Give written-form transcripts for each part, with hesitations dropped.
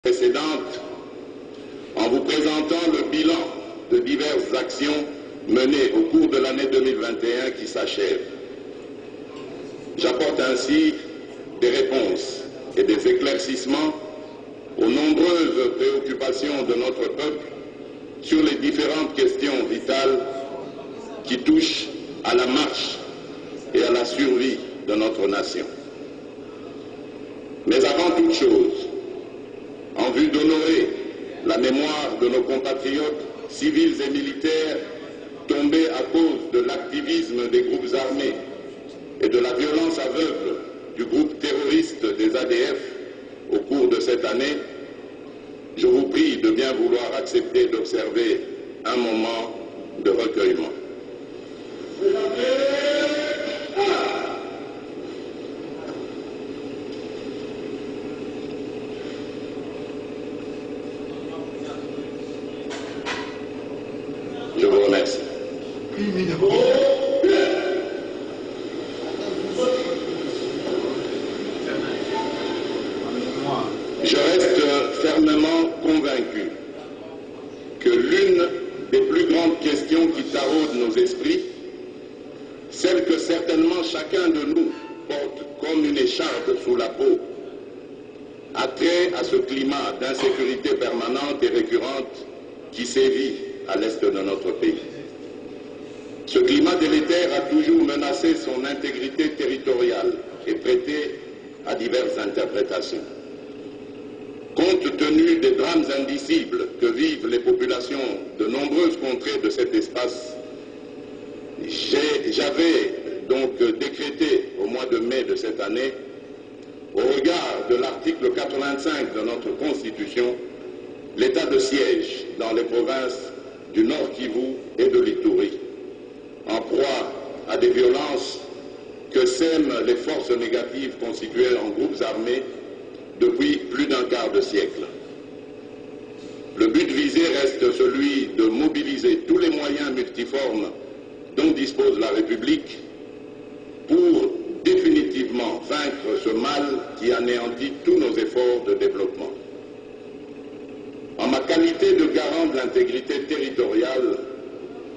précédente en vous présentant le bilan de diverses actions menées au cours de l'année 2021 qui s'achève. J'apporte ainsi des réponses et des éclaircissements aux nombreuses préoccupations de notre peuple sur les différentes questions vitales qui touchent à la marche et à la survie de notre nation. Mais avant toute chose, en vue d'honorer la mémoire de nos compatriotes civils et militaires tombés à cause de l'activisme des groupes armés et de la violence aveugle du groupe terroriste des ADF au cours de cette année, je vous prie de bien vouloir accepter d'observer un moment de recueillement. Je vous remercie. Je reste fermement convaincu que l'une des plus grandes questions qui taraudent nos esprits, celle que certainement chacun de nous porte comme une écharpe sous la peau, a trait à ce climat d'insécurité permanente et récurrente qui sévit à l'est de notre pays. Ce climat délétère a toujours menacé son intégrité territoriale et prêté à diverses interprétations. Compte tenu des drames indicibles que vivent les populations de nombreuses contrées de cet espace, j'avais donc décrété au mois de mai de cette année, au regard de l'article 85 de notre Constitution, l'état de siège dans les provinces du Nord Kivu et de l'Ituri, en proie à des violences que sèment les forces négatives constituées en groupes armés depuis plus d'un quart de siècle. Le but visé reste celui de mobiliser tous les moyens multiformes dont dispose la République pour définitivement vaincre ce mal qui anéantit tous nos efforts de développement. En ma qualité de garant de l'intégrité territoriale,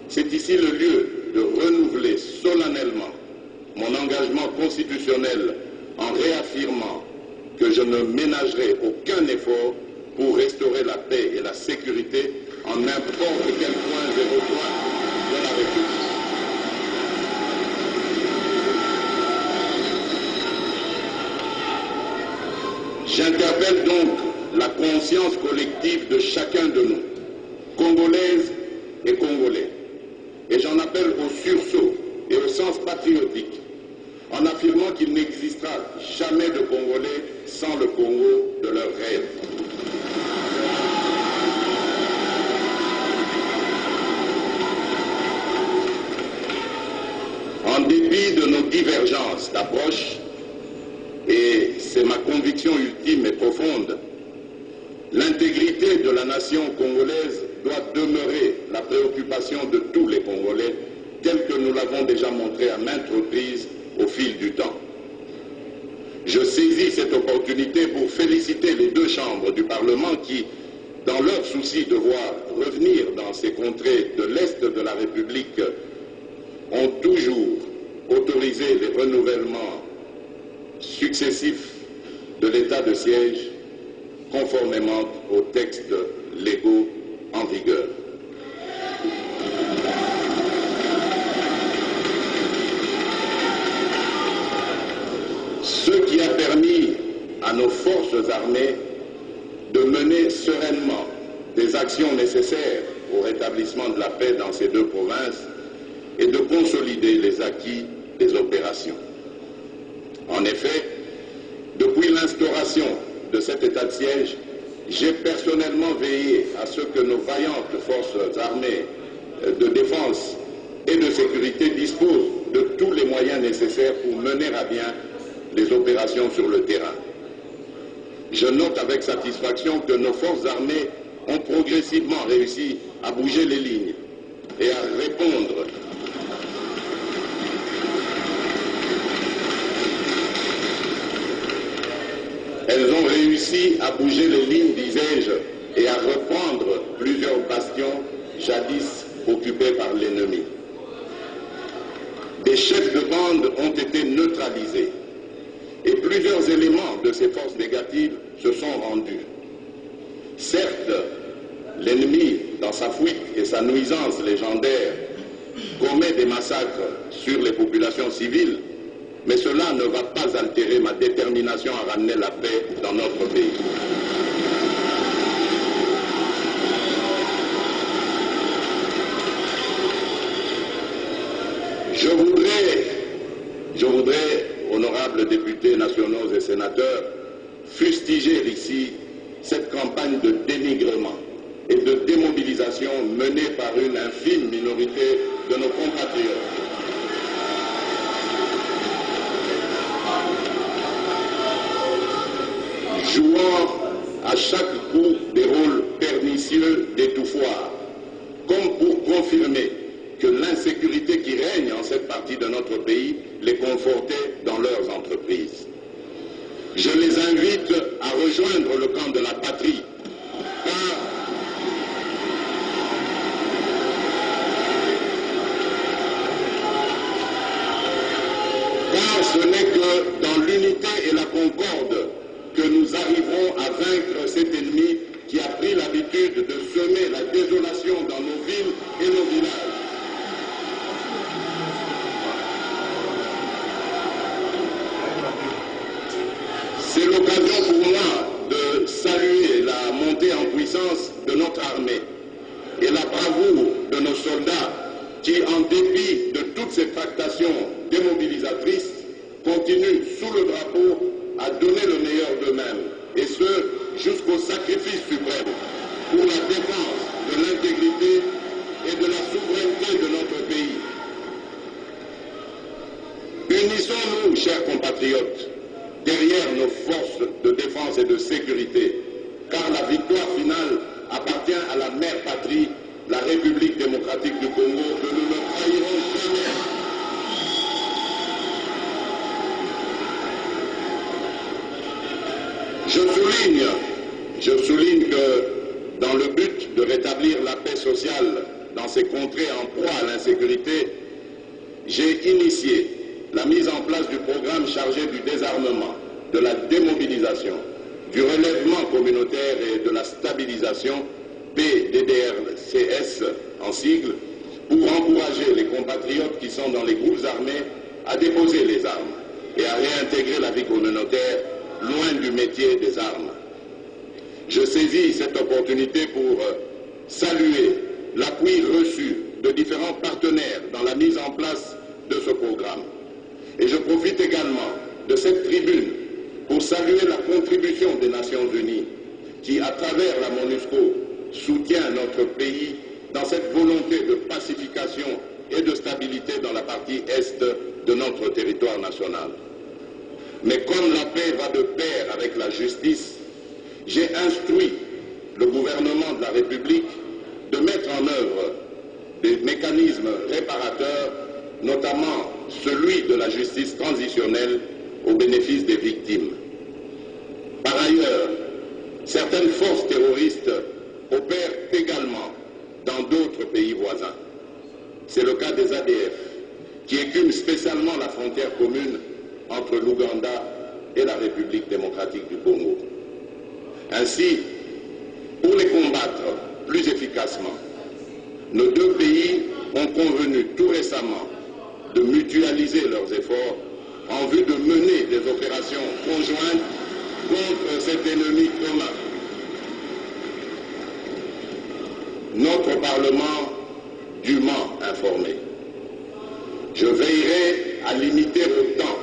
c'est ici le lieu de renouveler solennellement mon engagement constitutionnel en réaffirmant que je ne ménagerai aucun effort pour restaurer la paix et la sécurité en n'importe quel point et recoin de la République. J'interpelle donc la conscience collective de chacun de nous, Congolaises et Congolais, et j'en appelle au sursaut et au sens patriotique, en affirmant qu'il n'existera jamais de Congolais sans le Congo de leurs rêves. En dépit de nos divergences d'approche, et c'est ma conviction ultime et profonde, l'intégrité de la nation congolaise doit demeurer la préoccupation de tous les Congolais, tel que nous l'avons déjà montré à maintes reprises au fil du temps. Je saisis cette opportunité pour féliciter les deux chambres du Parlement qui, dans leur souci de voir revenir dans ces contrées de l'Est de la République, ont toujours autorisé les renouvellements successifs de l'état de siège conformément aux textes légaux en vigueur. Ce qui a permis à nos forces armées de mener sereinement des actions nécessaires au rétablissement de la paix dans ces deux provinces et de consolider les acquis des opérations. En effet, depuis l'instauration de cet état de siège, j'ai personnellement veillé à ce que nos vaillantes forces armées de défense et de sécurité disposent de tous les moyens nécessaires pour mener à bien les opérations sur le terrain. Je note avec satisfaction que nos forces armées ont progressivement réussi à bouger les lignes et à répondre Elles ont réussi réussi à bouger les lignes, disais-je, et à reprendre plusieurs bastions jadis occupés par l'ennemi. Des chefs de bande ont été neutralisés et plusieurs éléments de ces forces négatives se sont rendus. Certes, l'ennemi, dans sa fuite et sa nuisance légendaire, commet des massacres sur les populations civiles, mais cela ne va pas altérer ma détermination à ramener la paix dans notre pays. Je voudrais, honorables députés nationaux et sénateurs, fustiger ici cette campagne de dénigrement et de démobilisation menée par une infime minorité de nos compatriotes. Jouant à chaque coup des rôles pernicieux d'étouffoir, comme pour confirmer que l'insécurité qui règne en cette partie de notre pays les confortait dans leurs entreprises. Je les invite à rejoindre le camp de la patrie, car ce n'est que dans l'unité et la concorde que nous arriverons à vaincre cet ennemi qui a pris l'habitude de semer la désolation dans nos villes et nos villages. C'est l'occasion pour moi de saluer la montée en puissance de notre armée et la bravoure de nos soldats qui, en dépit de toutes ces tractations démobilisatrices, continuent sous le drapeau à donner le meilleur d'eux-mêmes, et ce, jusqu'au sacrifice suprême, pour la défense de l'intégrité et de la souveraineté de notre pays. Unissons-nous, chers compatriotes, derrière nos forces de défense et de sécurité, car la victoire finale appartient à la mère patrie, la République démocratique du Congo, que nous ne trahirons jamais. Je souligne que dans le but de rétablir la paix sociale dans ces contrées en proie à l'insécurité, j'ai initié la mise en place du programme chargé du désarmement, de la démobilisation, du relèvement communautaire et de la stabilisation, PDDRCS en sigle, pour encourager les compatriotes qui sont dans les groupes armés à déposer les armes et à réintégrer la vie communautaire loin du métier des armes. Je saisis cette opportunité pour saluer l'appui reçu de différents partenaires dans la mise en place de ce programme. Et je profite également de cette tribune pour saluer la contribution des Nations Unies qui, à travers la MONUSCO, soutient notre pays dans cette volonté de pacification et de stabilité dans la partie est de notre territoire national. Mais comme la paix va de pair avec la justice, j'ai instruit le gouvernement de la République de mettre en œuvre des mécanismes réparateurs, notamment celui de la justice transitionnelle au bénéfice des victimes. Par ailleurs, certaines forces terroristes opèrent également dans d'autres pays voisins. C'est le cas des ADF, qui écument spécialement la frontière commune entre l'Ouganda et la République démocratique du Congo. Ainsi, pour les combattre plus efficacement, nos deux pays ont convenu tout récemment de mutualiser leurs efforts en vue de mener des opérations conjointes contre cet ennemi commun. Notre Parlement dûment informé. Je veillerai à limiter le temps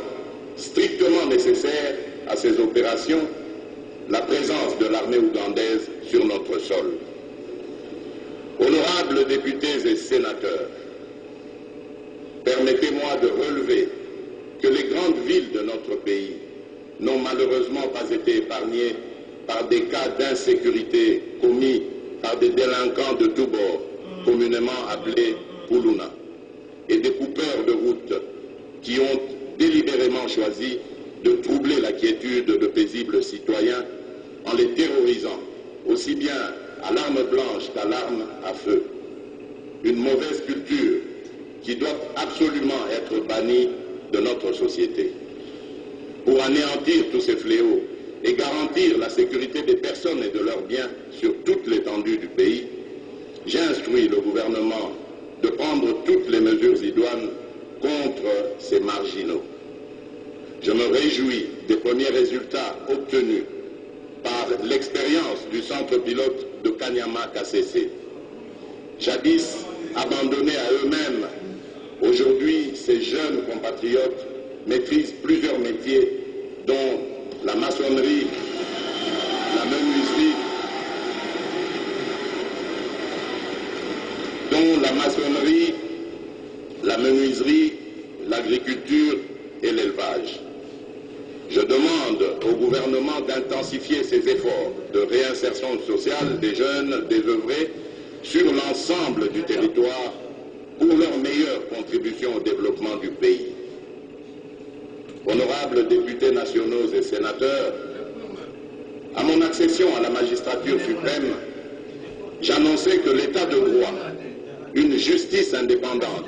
strictement nécessaire à ces opérations la présence de l'armée ougandaise sur notre sol. Honorables députés et sénateurs, permettez-moi de relever que les grandes villes de notre pays n'ont malheureusement pas été épargnées par des cas d'insécurité commis par des délinquants de tous bords, communément appelés Puluna, et des coupeurs de route qui ont délibérément choisi de troubler la quiétude de paisibles citoyens en les terrorisant, aussi bien à l'arme blanche qu'à l'arme à feu. Une mauvaise culture qui doit absolument être bannie de notre société. Pour anéantir tous ces fléaux et garantir la sécurité des personnes et de leurs biens sur toute l'étendue du pays, j'ai instruit le gouvernement de prendre toutes les mesures idoines contre ces marginaux. Je me réjouis des premiers résultats obtenus par l'expérience du centre pilote de Kanyama-KCC. Jadis abandonnés à eux-mêmes, aujourd'hui ces jeunes compatriotes maîtrisent plusieurs métiers dont la maçonnerie, la menuiserie, l'agriculture et l'élevage. Je demande au gouvernement d'intensifier ses efforts de réinsertion sociale des jeunes désœuvrés sur l'ensemble du territoire pour leur meilleure contribution au développement du pays. Honorables députés nationaux et sénateurs, à mon accession à la magistrature suprême, j'annonçais que l'état de droit, une justice indépendante,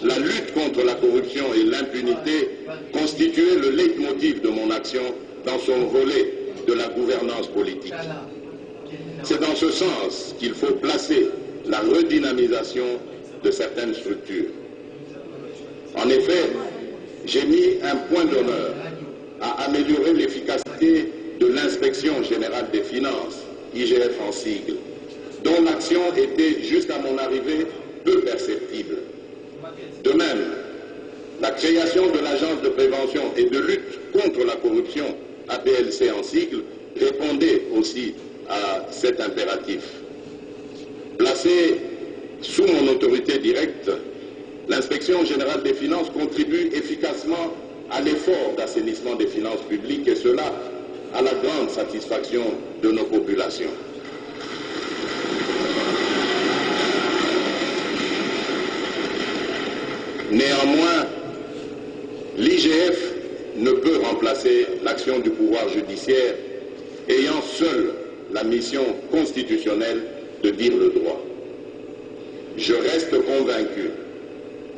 la lutte contre la corruption et l'impunité constituaient le leitmotiv de mon action dans son volet de la gouvernance politique. C'est dans ce sens qu'il faut placer la redynamisation de certaines structures. En effet, j'ai mis un point d'honneur à améliorer l'efficacité de l'Inspection générale des finances, IGF en sigle, dont l'action était, jusqu'à mon arrivée, peu perceptible. De même, la création de l'Agence de prévention et de lutte contre la corruption, APLC en sigle, répondait aussi à cet impératif. Placée sous mon autorité directe, l'Inspection générale des finances contribue efficacement à l'effort d'assainissement des finances publiques et cela à la grande satisfaction de nos populations. Néanmoins, l'IGF ne peut remplacer l'action du pouvoir judiciaire ayant seule la mission constitutionnelle de dire le droit. Je reste convaincu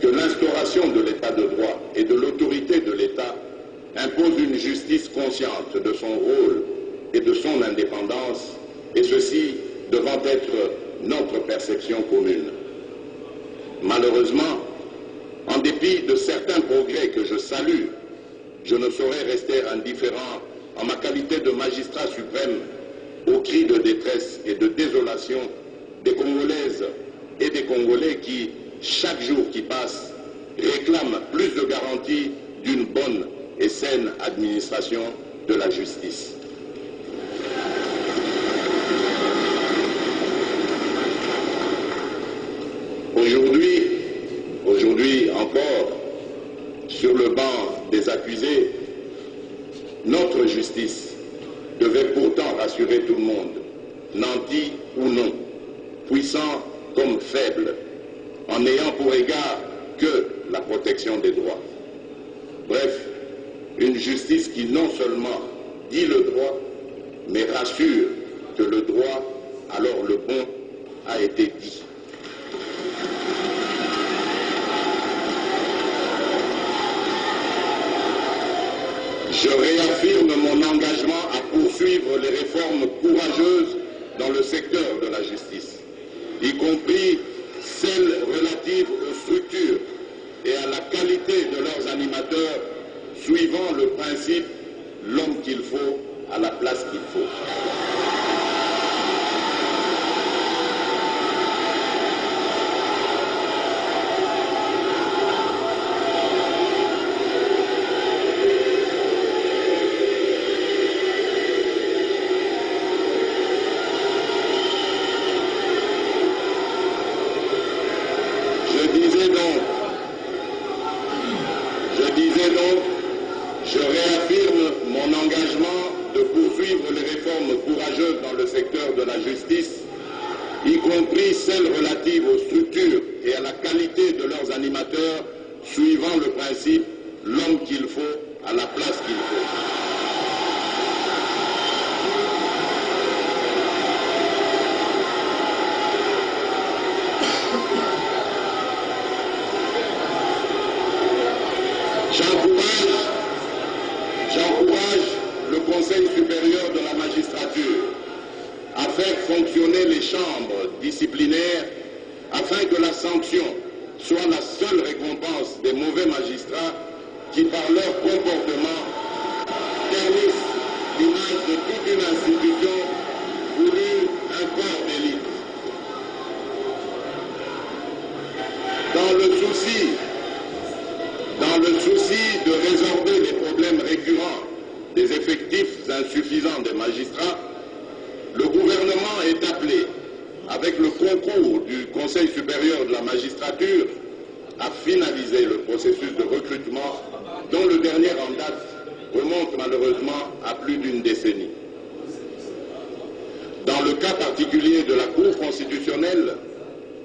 que l'instauration de l'état de droit et de l'autorité de l'État impose une justice consciente de son rôle et de son indépendance, et ceci devant être notre perception commune. Malheureusement, en dépit de certains progrès que je salue, je ne saurais rester indifférent en ma qualité de magistrat suprême aux cris de détresse et de désolation des Congolaises et des Congolais qui, chaque jour qui passe, réclament plus de garanties d'une bonne et saine administration de la justice. Aujourd'hui encore, sur le banc des accusés, notre justice devait pourtant rassurer tout le monde, nanti ou non, puissant comme faible, en n'ayant pour égard que la protection des droits. Bref, une justice qui non seulement dit le droit, mais rassure que le droit, alors le bon, a été dit. Je réaffirme mon engagement à poursuivre les réformes courageuses dans le secteur de la justice, y compris celles relatives aux structures et à la qualité de leurs animateurs, suivant le principe « l'homme qu'il faut à la place qu'il faut ». Je réaffirme mon engagement de poursuivre les réformes courageuses dans le secteur de la justice, y compris celles relatives aux structures et à la qualité de leurs animateurs, suivant le principe « l'homme qu'il faut à la place qu'il faut ». faire fonctionner les chambres disciplinaires afin que la sanction soit la seule récompense des mauvais magistrats qui, par leur comportement, ternissent l'image de toute une institution voulue un corps d'élite. Dans le souci de résorber les problèmes récurrents des effectifs insuffisants des magistrats, le gouvernement est appelé, avec le concours du Conseil supérieur de la magistrature, à finaliser le processus de recrutement dont le dernier en date remonte malheureusement à plus d'une décennie. Dans le cas particulier de la Cour constitutionnelle,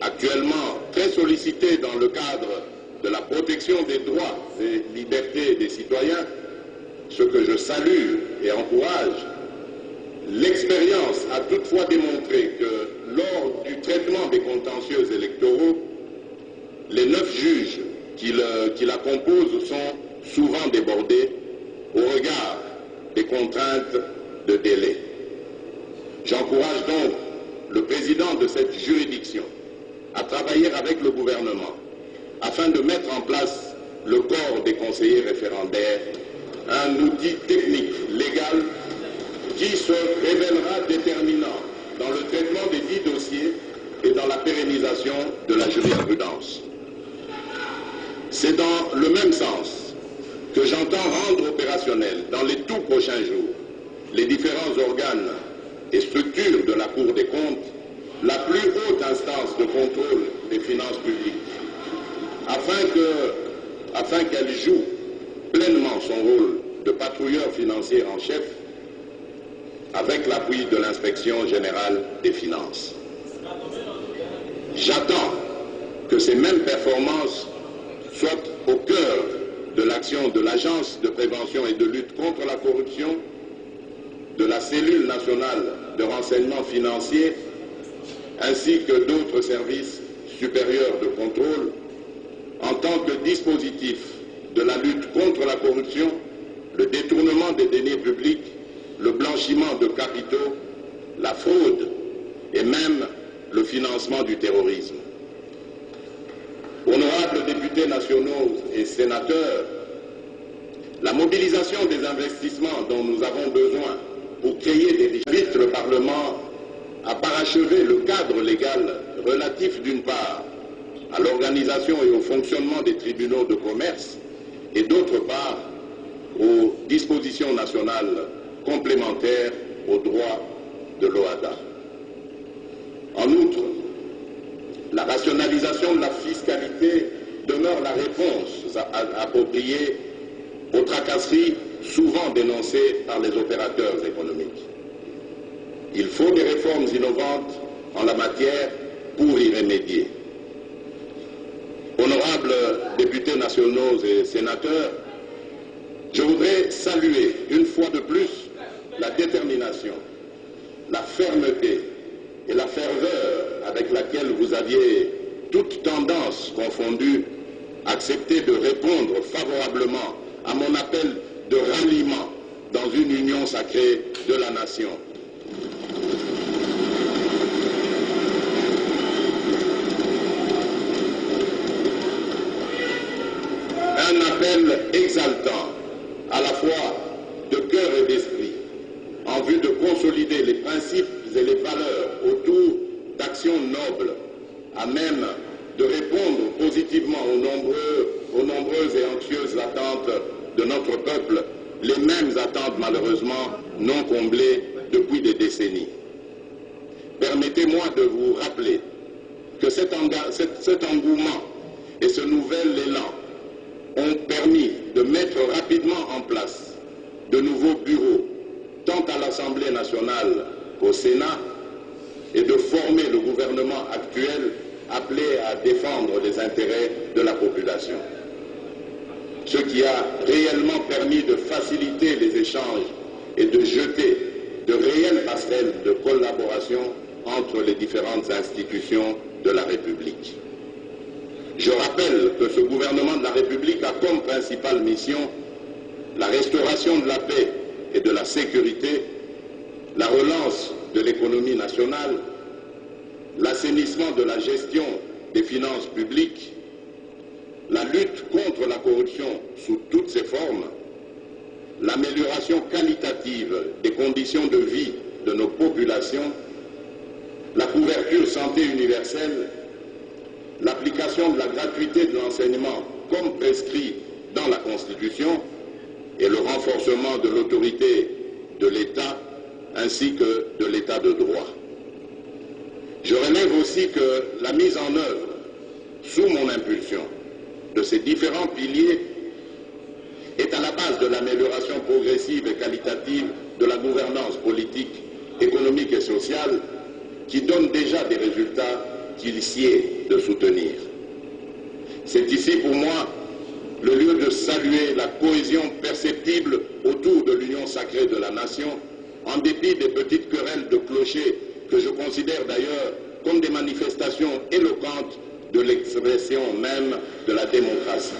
actuellement très sollicitée dans le cadre de la protection des droits et libertés des citoyens, ce que je salue et encourage, l'expérience a toutefois démontré que lors du traitement des contentieux électoraux, les 9 juges qui la composent sont souvent débordés au regard des contraintes de délai. J'encourage donc le président de cette juridiction à travailler avec le gouvernement afin de mettre en place le corps des conseillers référendaires, un outil technique, légal, qui se révélera déterminant dans le traitement des 10 dossiers et dans la pérennisation de la jurisprudence. C'est dans le même sens que j'entends rendre opérationnels dans les tout prochains jours les différents organes et structures de la Cour des comptes, la plus haute instance de contrôle des finances publiques, afin qu'elle joue pleinement son rôle de patrouilleur financier en chef avec l'appui de l'Inspection générale des finances. J'attends que ces mêmes performances soient au cœur de l'action de l'Agence de prévention et de lutte contre la corruption, de la cellule nationale de renseignement financier, ainsi que d'autres services supérieurs de contrôle, en tant que dispositif de la lutte contre la corruption, le détournement des deniers publics, le blanchiment de capitaux, la fraude et même le financement du terrorisme. Honorables députés nationaux et sénateurs, la mobilisation des investissements dont nous avons besoin pour créer des richesses invite le Parlement à parachever le cadre légal relatif d'une part à l'organisation et au fonctionnement des tribunaux de commerce et d'autre part aux dispositions nationales complémentaires aux droits de l'OHADA. En outre, la rationalisation de la fiscalité demeure la réponse appropriée aux tracasseries souvent dénoncées par les opérateurs économiques. Il faut des réformes innovantes en la matière pour y remédier. Honorables députés nationaux et sénateurs, je voudrais saluer une fois de plus la détermination, la fermeté et la ferveur avec laquelle vous aviez, toutes tendances confondues, accepté de répondre favorablement à mon appel de ralliement dans une union sacrée de la nation. Un appel exaltant, à la fois de cœur et d'esprit, en vue de consolider les principes et les valeurs autour d'actions nobles, à même de répondre positivement aux nombreuses et anxieuses attentes de notre peuple, les mêmes attentes malheureusement non comblées depuis des décennies. Permettez-moi de vous rappeler que cet engouement et ce nouvel élan ont permis de mettre rapidement en place de nouveaux bureaux, tant à l'Assemblée nationale qu'au Sénat, et de former le gouvernement actuel appelé à défendre les intérêts de la population. Ce qui a réellement permis de faciliter les échanges et de jeter de réelles passerelles de collaboration entre les différentes institutions de la République. Je rappelle que ce gouvernement de la République a comme principale mission la restauration de la paix et de la sécurité, la relance de l'économie nationale, l'assainissement de la gestion des finances publiques, la lutte contre la corruption sous toutes ses formes, l'amélioration qualitative des conditions de vie de nos populations, la couverture santé universelle, l'application de la gratuité de l'enseignement comme prescrit dans la Constitution et le renforcement de l'autorité de l'État ainsi que de l'État de droit. Je relève aussi que la mise en œuvre, sous mon impulsion, de ces différents piliers est à la base de l'amélioration progressive et qualitative de la gouvernance politique, économique et sociale qui donne déjà des résultats qu'il sied de soutenir. C'est ici pour moi le lieu de saluer la cohésion perceptible autour de l'union sacrée de la nation, en dépit des petites querelles de clochers que je considère d'ailleurs comme des manifestations éloquentes de l'expression même de la démocratie.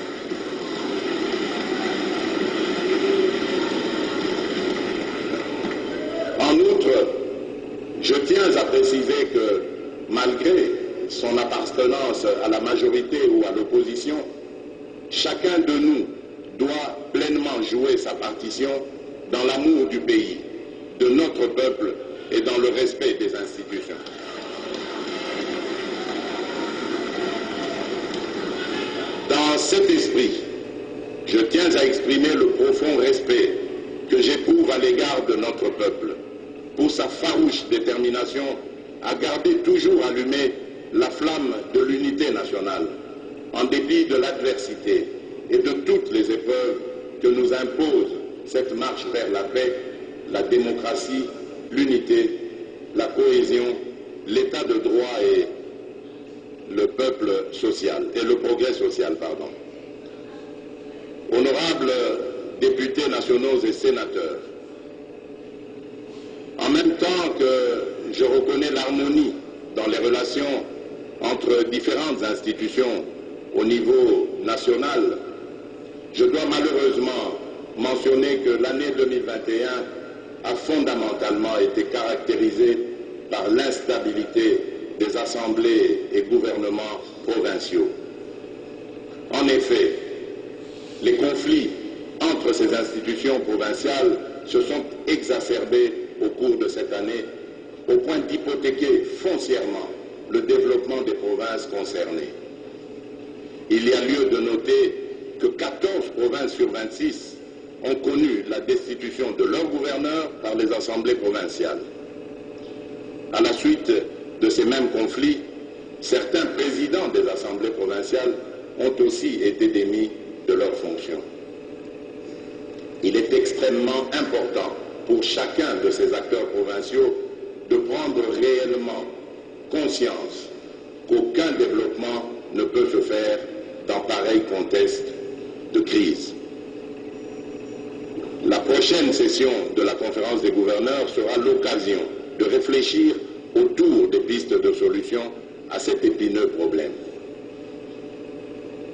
En outre, je tiens à préciser que malgré son appartenance à la majorité ou à l'opposition, chacun de nous doit pleinement jouer sa partition dans l'amour du pays, de notre peuple et dans le respect des institutions. Dans cet esprit, je tiens à exprimer le profond respect que j'éprouve à l'égard de notre peuple pour sa farouche détermination à garder toujours allumée la flamme de l'unité nationale, en dépit de l'adversité et de toutes les épreuves que nous impose cette marche vers la paix, la démocratie, l'unité, la cohésion, l'état de droit et le peuple social, et le progrès social, pardon. Honorables députés nationaux et sénateurs, en même temps que je reconnais l'harmonie dans les relations entre différentes institutions au niveau national, je dois malheureusement mentionner que l'année 2021 a fondamentalement été caractérisée par l'instabilité des assemblées et gouvernements provinciaux. En effet, les conflits entre ces institutions provinciales se sont exacerbés au cours de cette année, au point d'hypothéquer foncièrement le développement des provinces concernées. Il y a lieu de noter que 14 provinces sur 26 ont connu la destitution de leur gouverneur par les assemblées provinciales. À la suite de ces mêmes conflits, certains présidents des assemblées provinciales ont aussi été démis de leurs fonctions. Il est extrêmement important pour chacun de ces acteurs provinciaux de prendre réellement conscience qu'aucun développement ne peut se faire dans pareil contexte de crise. La prochaine session de la conférence des gouverneurs sera l'occasion de réfléchir autour des pistes de solution à cet épineux problème.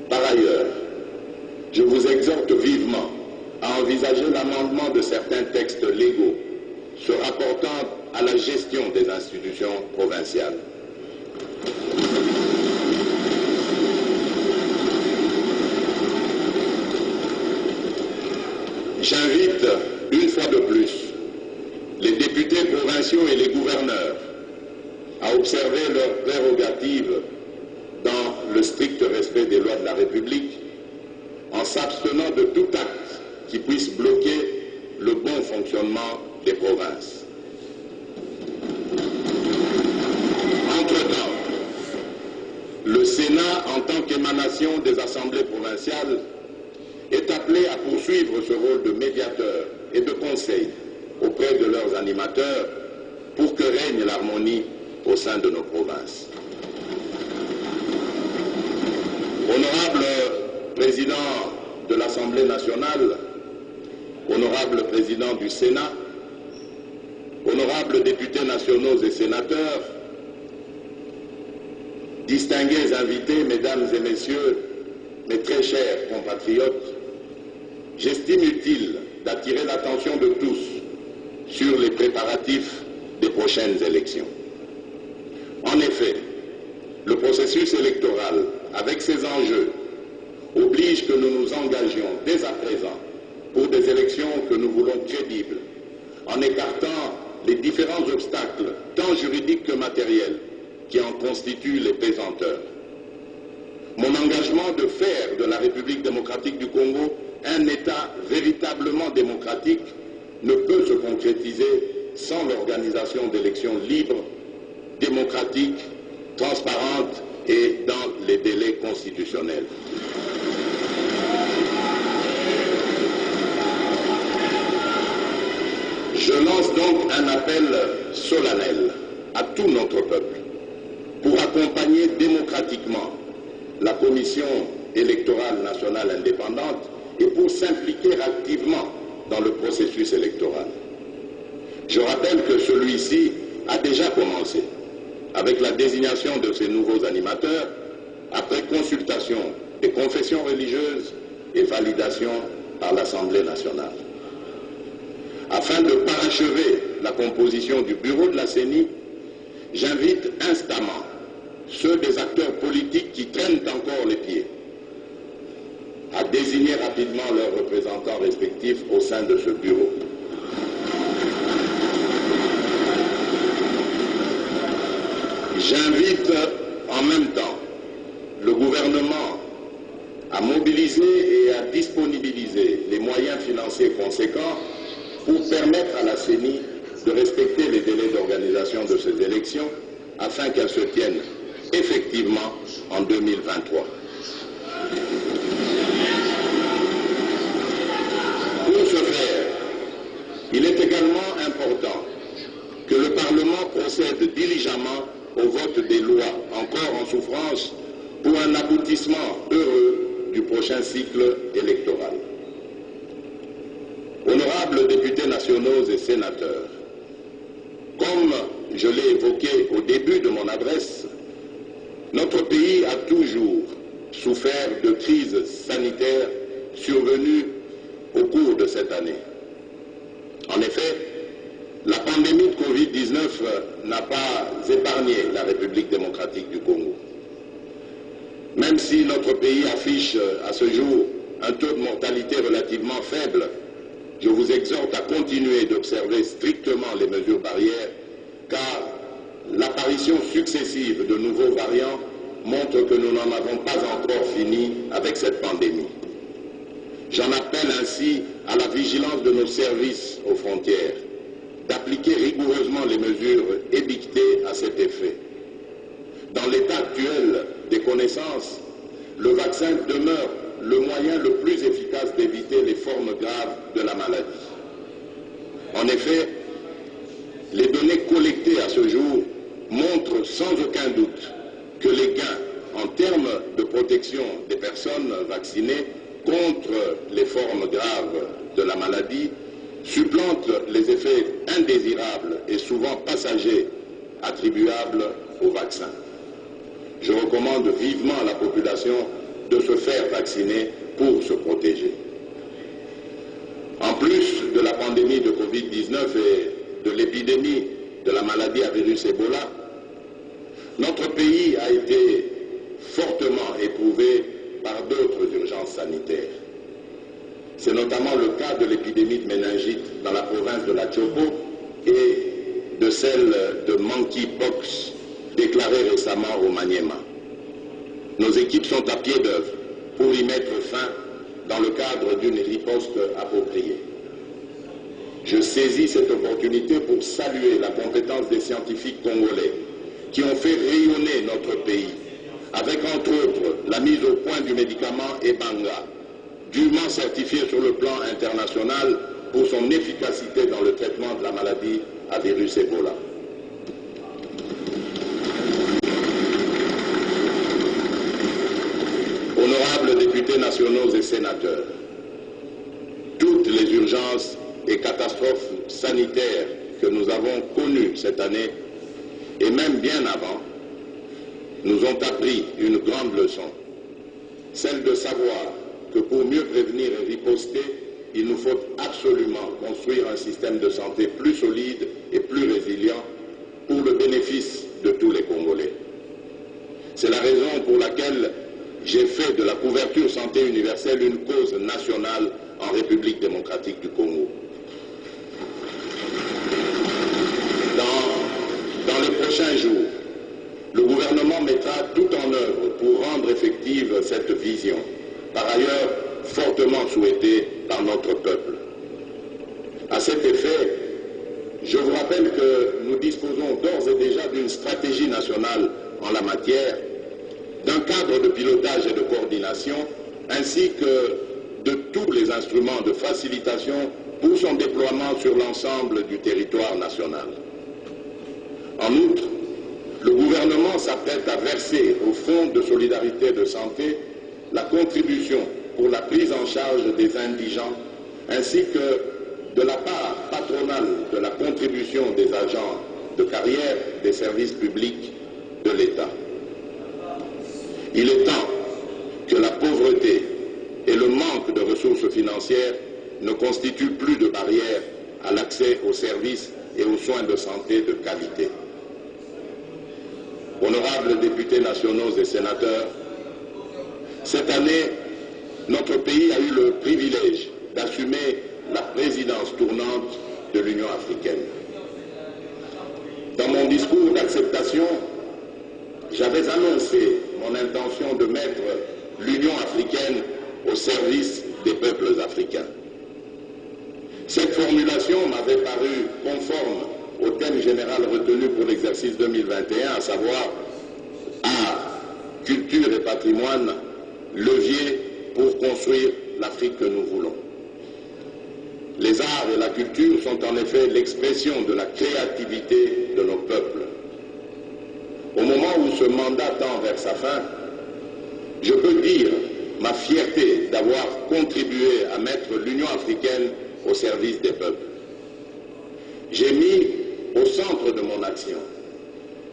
Par ailleurs, je vous exhorte vivement à envisager l'amendement de certains textes légaux se rapportant à la gestion des institutions provinciales. J'invite une fois de plus les députés provinciaux et les gouverneurs à observer leurs prérogatives dans le strict respect des lois de la République, en s'abstenant de tout acte qui puisse bloquer le bon fonctionnement des provinces. Entre-temps, le Sénat, en tant qu'émanation des assemblées provinciales, est appelé à poursuivre ce rôle de médiateur et de conseil auprès de leurs animateurs pour que règne l'harmonie au sein de nos provinces. Honorable président de l'Assemblée nationale, honorable président du Sénat, honorables députés nationaux et sénateurs, distingués invités, mesdames et messieurs, mes très chers compatriotes, j'estime utile d'attirer l'attention de tous sur les préparatifs des prochaines élections. En effet, le processus électoral, avec ses enjeux, oblige que nous nous engagions dès à présent pour des élections que nous voulons crédibles, en écartant les différents obstacles, tant juridiques que matériels, qui en constituent les pesanteurs. Mon engagement de faire de la République démocratique du Congo un État véritablement démocratique ne peut se concrétiser sans l'organisation d'élections libres, démocratiques, transparentes et dans les délais constitutionnels. Je lance donc un appel solennel à tout notre peuple pour accompagner démocratiquement la Commission électorale nationale indépendante et pour s'impliquer activement dans le processus électoral. Je rappelle que celui-ci a déjà commencé avec la désignation de ces nouveaux animateurs après consultation des confessions religieuses et validation par l'Assemblée nationale. Afin de parachever la composition du bureau de la CENI, j'invite instamment ceux des acteurs politiques qui traînent encore les pieds à désigner rapidement leurs représentants respectifs au sein de ce bureau. J'invite en même temps le gouvernement à mobiliser et à disponibiliser les moyens financiers conséquents pour permettre à la CENI de respecter les délais d'organisation de ces élections afin qu'elles se tiennent effectivement en 2023. Pour ce faire, il est également important que le Parlement procède diligemment au vote des lois encore en souffrance pour un aboutissement heureux du prochain cycle électoral. Honorables députés nationaux et sénateurs, comme je l'ai évoqué au début de mon adresse, notre pays a toujours souffert de crises sanitaires survenues au cours de cette année. En effet, la pandémie de Covid-19 n'a pas épargné la République démocratique du Congo. Même si notre pays affiche à ce jour un taux de mortalité relativement faible, je vous exhorte à continuer d'observer strictement les mesures barrières, car l'apparition successive de nouveaux variants montre que nous n'en avons pas encore fini avec cette pandémie. J'en appelle ainsi à la vigilance de nos services aux frontières, d'appliquer rigoureusement les mesures édictées à cet effet. Dans l'état actuel des connaissances, le vaccin demeure le moyen le plus efficace d'éviter les formes graves de la maladie. En effet, les données collectées à ce jour montrent sans aucun doute que les gains en termes de protection des personnes vaccinées contre les formes graves de la maladie supplantent les effets indésirables et souvent passagers attribuables au vaccin. Je recommande vivement à la population de se faire vacciner pour se protéger. En plus de la pandémie de Covid-19 et de l'épidémie de la maladie à virus Ebola, notre pays a été fortement éprouvé par d'autres urgences sanitaires. C'est notamment le cas de l'épidémie de méningite dans la province de la Chopo et de celle de monkeypox déclarée récemment au Maniema. Nos équipes sont à pied d'œuvre pour y mettre fin dans le cadre d'une riposte appropriée. Je saisis cette opportunité pour saluer la compétence des scientifiques congolais qui ont fait rayonner notre pays, avec entre autres la mise au point du médicament Ebanga, dûment certifié sur le plan international pour son efficacité dans le traitement de la maladie à virus Ebola. Honorables députés nationaux et sénateurs, toutes les urgences et catastrophes sanitaires que nous avons connues cette année, et même bien avant, nous ont appris une grande leçon, celle de savoir que pour mieux prévenir et riposter, il nous faut absolument construire un système de santé plus solide et plus résilient bénéfice de tous les Congolais. C'est la raison pour laquelle j'ai fait de la couverture santé universelle une cause nationale en République démocratique du Congo. Dans les prochains jours, le gouvernement mettra tout en œuvre pour rendre effective cette vision, par ailleurs fortement souhaitée par notre peuple. À cet effet, je vous rappelle que nous disposons d'ores et déjà d'une stratégie nationale en la matière, d'un cadre de pilotage et de coordination, ainsi que de tous les instruments de facilitation pour son déploiement sur l'ensemble du territoire national. En outre, le gouvernement s'apprête à verser au Fonds de solidarité de santé la contribution pour la prise en charge des indigents, ainsi que de la part patronale de la contribution des agents de carrière des services publics de l'État. Il est temps que la pauvreté et le manque de ressources financières ne constituent plus de barrières à l'accès aux services et aux soins de santé de qualité. Honorables députés nationaux et sénateurs, cette année, notre pays a eu le privilège d'assumer la présidence tournante de l'Union africaine. Dans mon discours d'acceptation, j'avais annoncé mon intention de mettre l'Union africaine au service des peuples africains. Cette formulation m'avait paru conforme au thème général retenu pour l'exercice 2021, à savoir art, culture et patrimoine, levier pour construire l'Afrique que nous voulons. Les arts et la culture sont en effet l'expression de la créativité de nos peuples. Au moment où ce mandat tend vers sa fin, je peux dire ma fierté d'avoir contribué à mettre l'Union africaine au service des peuples. J'ai mis au centre de mon action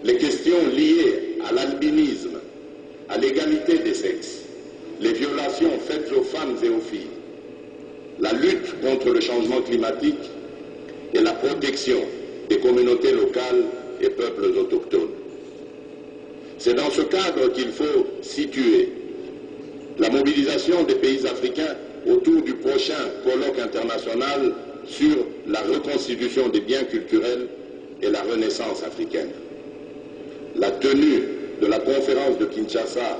les questions liées à l'albinisme, à l'égalité des sexes, les violations faites aux femmes et aux filles, la lutte contre le changement climatique et la protection des communautés locales et peuples autochtones. C'est dans ce cadre qu'il faut situer la mobilisation des pays africains autour du prochain colloque international sur la reconstitution des biens culturels et la renaissance africaine. La tenue de la conférence de Kinshasa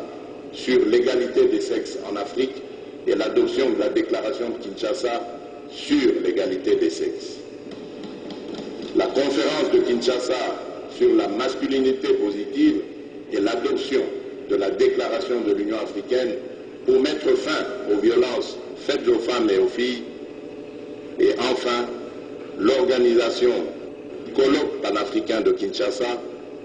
sur l'égalité des sexes en Afrique et l'adoption de la déclaration de Kinshasa sur l'égalité des sexes. La conférence de Kinshasa sur la masculinité positive et l'adoption de la déclaration de l'Union africaine pour mettre fin aux violences faites aux femmes et aux filles. Et enfin, l'organisation du colloque panafricain de Kinshasa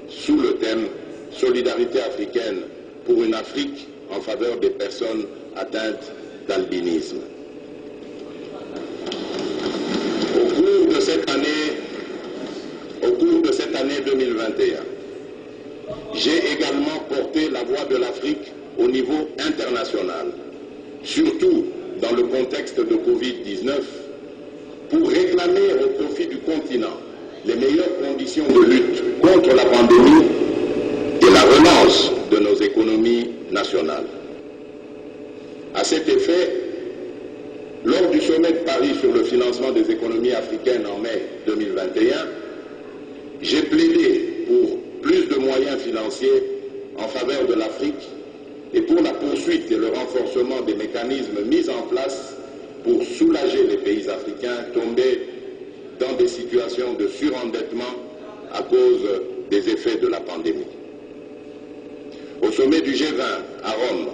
sous le thème « Solidarité africaine pour une Afrique en faveur des personnes atteintes d'albinisme ». Au cours de cette année 2021, j'ai également porté la voix de l'Afrique au niveau international, surtout dans le contexte de Covid-19, pour réclamer au profit du continent les meilleures conditions de lutte contre la pandémie et la relance de nos économies nationales. À cet effet, lors du sommet de Paris sur le financement des économies africaines en mai 2021, j'ai plaidé pour plus de moyens financiers en faveur de l'Afrique et pour la poursuite et le renforcement des mécanismes mis en place pour soulager les pays africains tombés dans des situations de surendettement à cause des effets de la pandémie. Au sommet du G20 à Rome,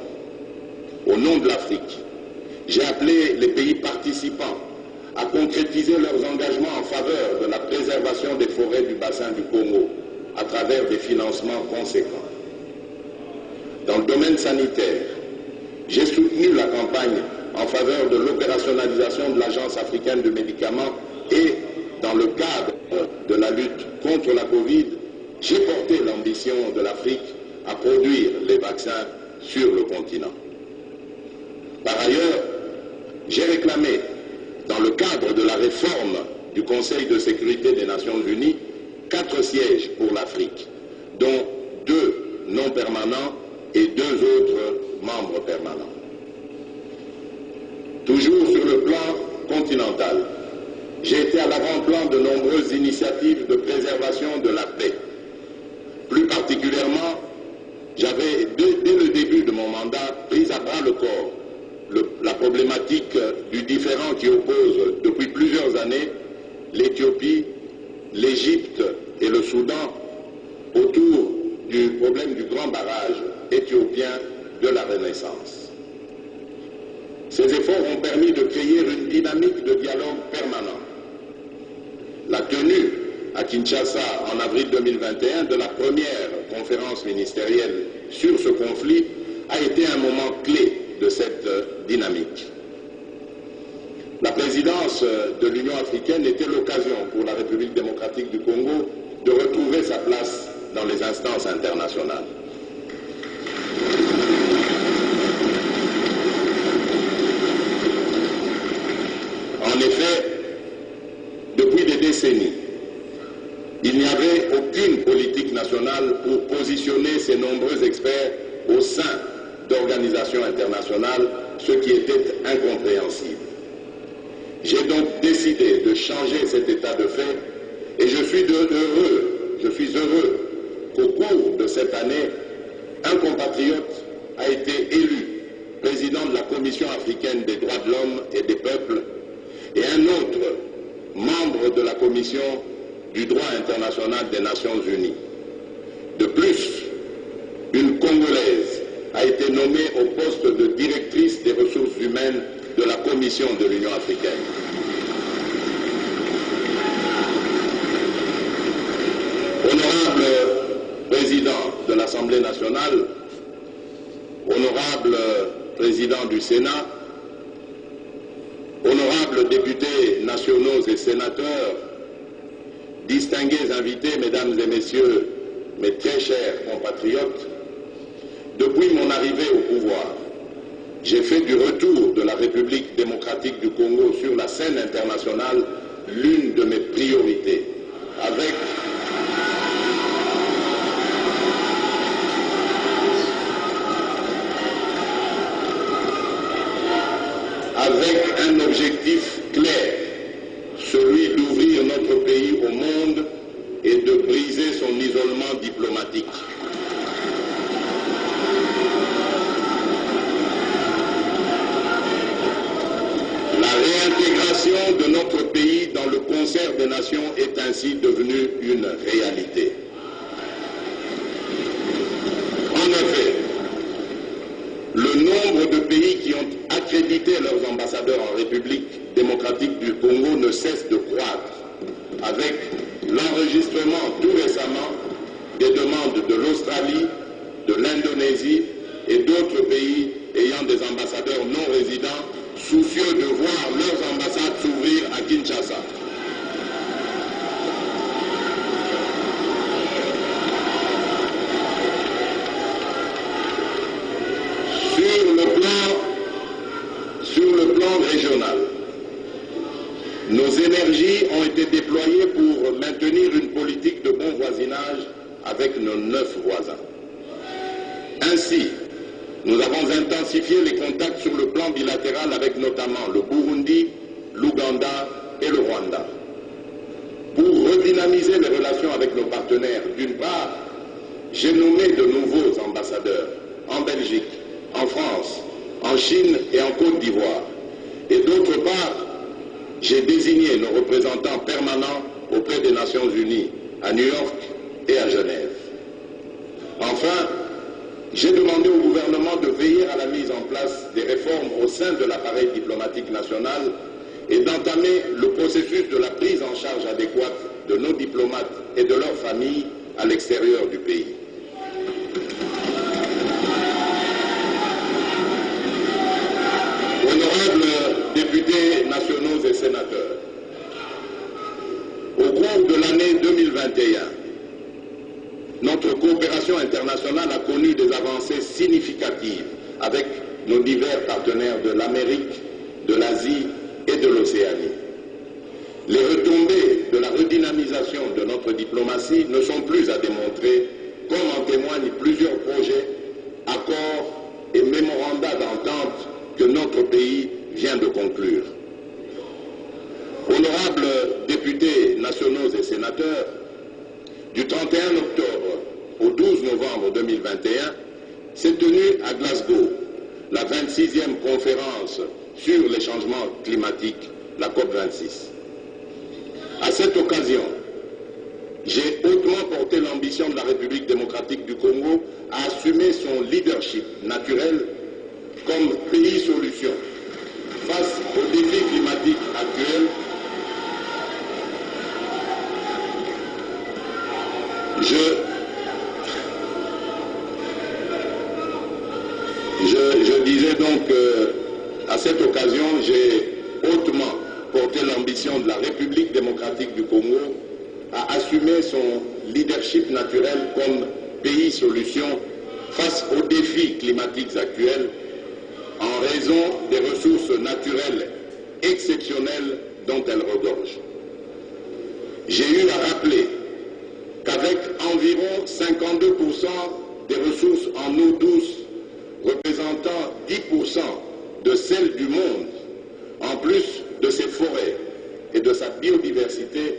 au nom de l'Afrique, j'ai appelé les pays participants à concrétiser leurs engagements en faveur de la préservation des forêts du bassin du Congo à travers des financements conséquents. Dans le domaine sanitaire, j'ai soutenu la campagne en faveur de l'opérationnalisation de l'Agence africaine de médicaments et, dans le cadre de la lutte contre la Covid, j'ai porté l'ambition de l'Afrique à produire les vaccins sur le continent. Par ailleurs, j'ai réclamé, dans le cadre de la réforme du Conseil de sécurité des Nations Unies, 4 sièges pour l'Afrique, dont 2 non permanents et 2 autres membres permanents. Toujours sur le plan continental, j'ai été à l'avant-plan de nombreuses initiatives de préservation de la paix. Plus particulièrement, j'avais, dès le début de mon mandat, pris à bras le corps la problématique du différend qui oppose depuis plusieurs années l'Éthiopie, l'Égypte et le Soudan autour du problème du grand barrage éthiopien de la Renaissance. Ces efforts ont permis de créer une dynamique de dialogue permanent. La tenue à Kinshasa en avril 2021 de la première conférence ministérielle sur ce conflit a été un moment clé de cette dynamique. La présidence de l'Union africaine était l'occasion pour la République démocratique du Congo de retrouver sa place dans les instances internationales. En effet, depuis des décennies, il n'y avait aucune politique nationale pour positionner ces nombreux experts au sein d'organisations internationales, ce qui était incompréhensible. J'ai donc décidé de changer cet état de fait et je suis heureux qu'au cours de cette année, un compatriote a été élu président de la Commission africaine des droits de l'homme et des peuples et un autre membre de la Commission du droit international des Nations Unies. De plus, une Congolaise a été nommée au poste de directrice des ressources humaines de la Commission de l'Union africaine. Honorable président de l'Assemblée nationale, honorable président du Sénat, honorables députés nationaux et sénateurs, distingués invités, mesdames et messieurs, mes très chers compatriotes, depuis mon arrivée au pouvoir, j'ai fait du retour de la République démocratique du Congo sur la scène internationale l'une de mes priorités, avec un objectif clair, celui d'ouvrir notre pays au monde et de briser son isolement diplomatique. La réintégration de notre pays dans le concert des nations est ainsi devenue une réalité. En effet, le nombre de pays qui ont accrédité leurs ambassadeurs en République démocratique du Congo ne cesse de croître, avec l'enregistrement tout récemment des demandes de l'Australie, de l'Indonésie et d'autres pays ayant des ambassadeurs non résidents soucieux de voir leurs ambassades s'ouvrir à Kinshasa. Sur le plan régional, nos énergies ont été déployées pour maintenir une politique de bon voisinage avec nos 9 voisins. Ainsi, nous avons intensifié les contacts sur le plan bilatéral avec notamment le Burundi, l'Ouganda et le Rwanda. Pour redynamiser les relations avec nos partenaires, d'une part, j'ai nommé de nouveaux ambassadeurs en Belgique, en France, en Chine et en Côte d'Ivoire. Et d'autre part, j'ai désigné nos représentants permanents auprès des Nations Unies, à New York et à Genève. Enfin, j'ai demandé au gouvernement de veiller à la mise en place des réformes au sein de l'appareil diplomatique national et d'entamer le processus de la prise en charge adéquate de nos diplomates et de leurs familles à l'extérieur du pays. Honorables députés nationaux et sénateurs, au cours de l'année 2021, notre coopération internationale a connu des avancées significatives avec nos divers partenaires de l'Amérique, de l'Asie et de l'Océanie. Les retombées de la redynamisation de notre diplomatie ne sont plus à démontrer, comme en témoignent plusieurs projets, accords et mémorandats d'entente que notre pays vient de conclure. Honorables députés nationaux et sénateurs, du 31 octobre au 12 novembre 2021, s'est tenue à Glasgow la 26e conférence sur les changements climatiques, la COP26. À cette occasion, j'ai hautement porté l'ambition de la République démocratique du Congo à assumer son leadership naturel comme pays solution face aux défis climatiques actuels. Je disais donc à cette occasion, j'ai hautement porté l'ambition de la République démocratique du Congo à assumer son leadership naturel comme pays solution face aux défis climatiques actuels en raison des ressources naturelles exceptionnelles dont elle regorge. J'ai eu à rappeler qu'avec environ 52% des ressources en eau douce représentant 10% de celles du monde, en plus de ses forêts et de sa biodiversité,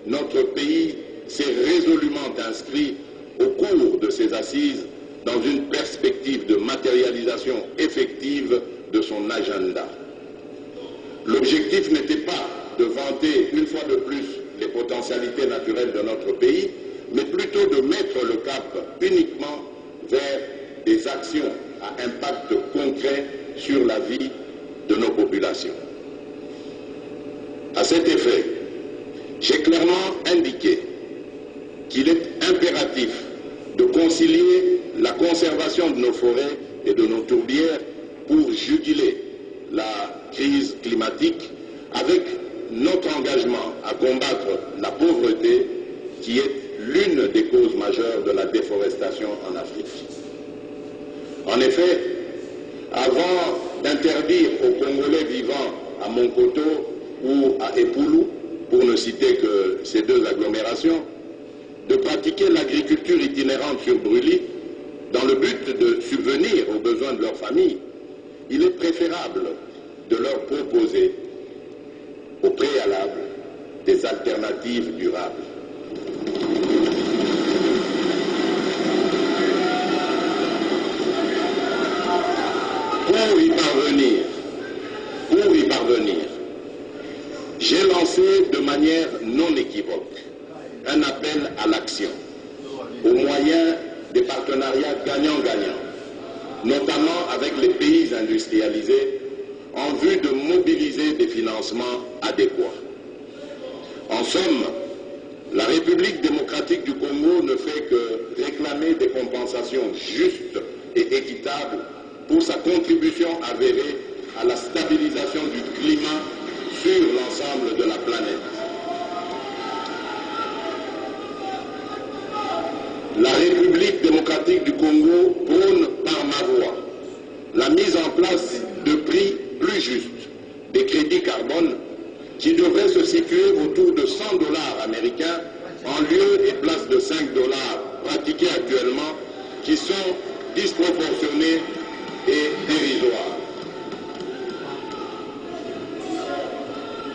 notre pays s'est résolument inscrit au cours de ses assises dans une perspective de matérialisation effective de son agenda. L'objectif n'était pas de vanter une fois de plus les potentialités naturelles de notre pays, mais plutôt de mettre le cap uniquement vers des actions à impact concret sur la vie de nos populations. À cet effet, j'ai clairement indiqué qu'il est impératif de concilier la conservation de nos forêts et de nos tourbières pour juguler la crise climatique avec notre engagement à combattre la pauvreté qui est l'une des causes majeures de la déforestation en Afrique. En effet, avant d'interdire aux Congolais vivant à Monkoto ou à Epoulou, pour ne citer que ces deux agglomérations, de pratiquer l'agriculture itinérante sur brûlis dans le but de subvenir aux besoins de leur famille, il est préférable de leur proposer au préalable des alternatives durables. Pour y parvenir, j'ai lancé de manière non équivoque un appel à l'action au moyen des partenariats gagnant-gagnant, notamment avec les pays industrialisés, en vue de mobiliser des financements adéquats. En somme, la République démocratique du Congo ne fait que réclamer des compensations justes et équitables pour sa contribution avérée à la stabilisation du climat sur l'ensemble de la planète. La République démocratique du Congo prône par ma voix la mise en place de prix plus justes des crédits carbone qui devraient se situer autour de 100 $ américains en lieu et place de 5 $ pratiqués actuellement, qui sont disproportionnés et dérisoires.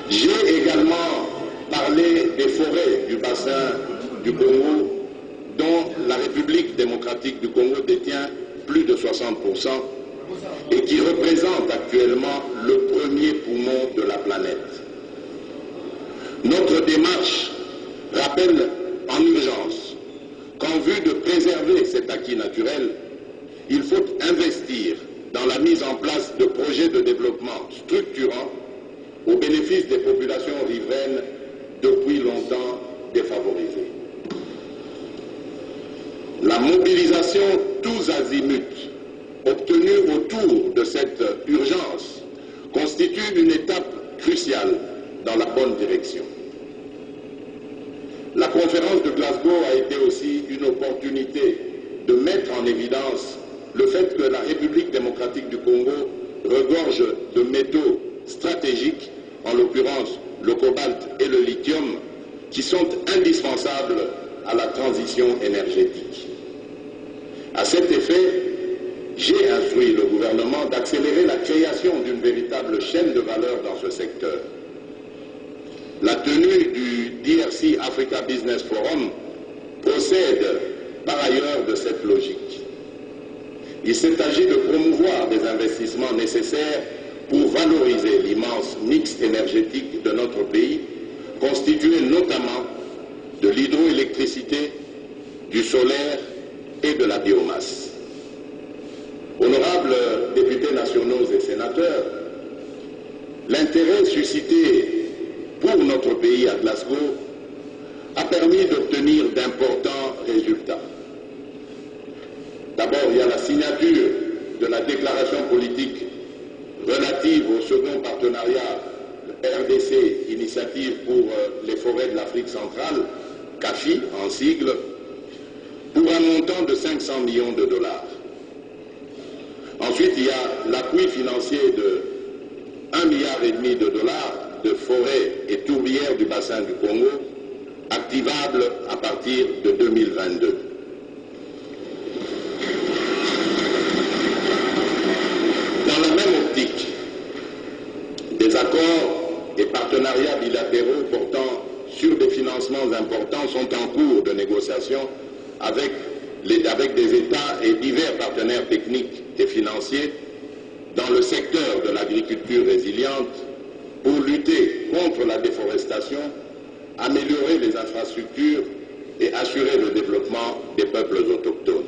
J'ai également parlé des forêts du bassin du Congo, dont la République démocratique du Congo détient plus de 60% et qui représente actuellement le premier poumon de la planète. Notre démarche rappelle en urgence qu'en vue de préserver cet acquis naturel, il faut investir dans la mise en place de projets de développement structurants au bénéfice des populations riveraines depuis longtemps défavorisées. La mobilisation tous azimuts obtenue autour de cette urgence constitue une étape cruciale dans la bonne direction. La conférence de Glasgow a été aussi une opportunité de mettre en évidence le fait que la République démocratique du Congo regorge de métaux stratégiques, en l'occurrence le cobalt et le lithium, qui sont indispensables à la transition énergétique. À cet effet, j'ai instruit le gouvernement d'accélérer la création d'une véritable chaîne de valeur dans ce secteur. La tenue du DRC Africa Business Forum procède par ailleurs de cette logique. Il s'est agi de promouvoir des investissements nécessaires pour valoriser l'immense mix énergétique de notre pays, constitué notamment de l'hydroélectricité, du solaire et de la biomasse. Honorables députés nationaux et sénateurs, l'intérêt suscité pour notre pays à Glasgow a permis d'obtenir d'importants résultats. D'abord, il y a la signature de la déclaration politique relative au second partenariat RDC, Initiative pour les forêts de l'Afrique centrale, CAFI en sigle, pour un montant de 500 millions de dollars. Ensuite, il y a l'appui financier de 1,5 milliard de dollars de forêts et tourbières du bassin du Congo, activables à partir de 2022. Dans la même optique, des accords et partenariats bilatéraux portant sur des financements importants sont en cours de négociation avec des États et divers partenaires techniques et financiers dans le secteur de l'agriculture résiliente pour lutter contre la déforestation, améliorer les infrastructures et assurer le développement des peuples autochtones.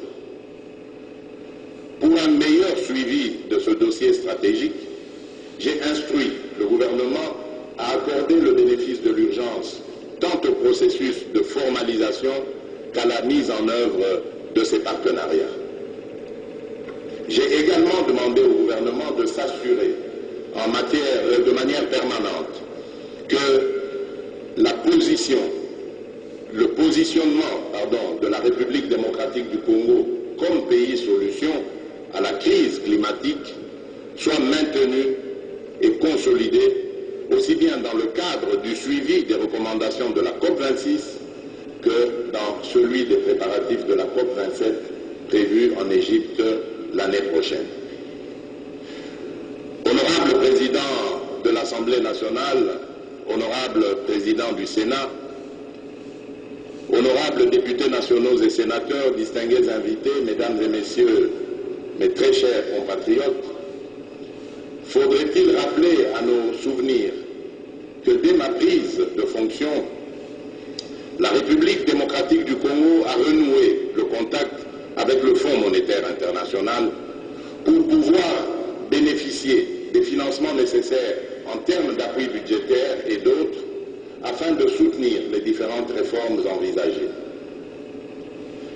Pour un meilleur suivi de ce dossier stratégique, j'ai instruit le gouvernement à accorder le bénéfice de l'urgence tant au processus de formalisation qu'à la mise en œuvre de ces partenariats. J'ai également demandé au gouvernement de s'assurer de manière permanente que le positionnement de la République démocratique du Congo comme pays solution à la crise climatique soit maintenu et consolidé, aussi bien dans le cadre du suivi des recommandations de la COP26 que dans celui des préparatifs de la COP27 prévue en Égypte l'année prochaine. Honorable Président de l'Assemblée nationale, honorable Président du Sénat, honorables députés nationaux et sénateurs, distingués invités, mesdames et messieurs, mes très chers compatriotes, faudrait-il rappeler à nos souvenirs que dès ma prise de fonction, la République démocratique du Congo a renoué le contact avec le Fonds monétaire international pour pouvoir bénéficier des financements nécessaires en termes d'appui budgétaire et d'autres afin de soutenir les différentes réformes envisagées.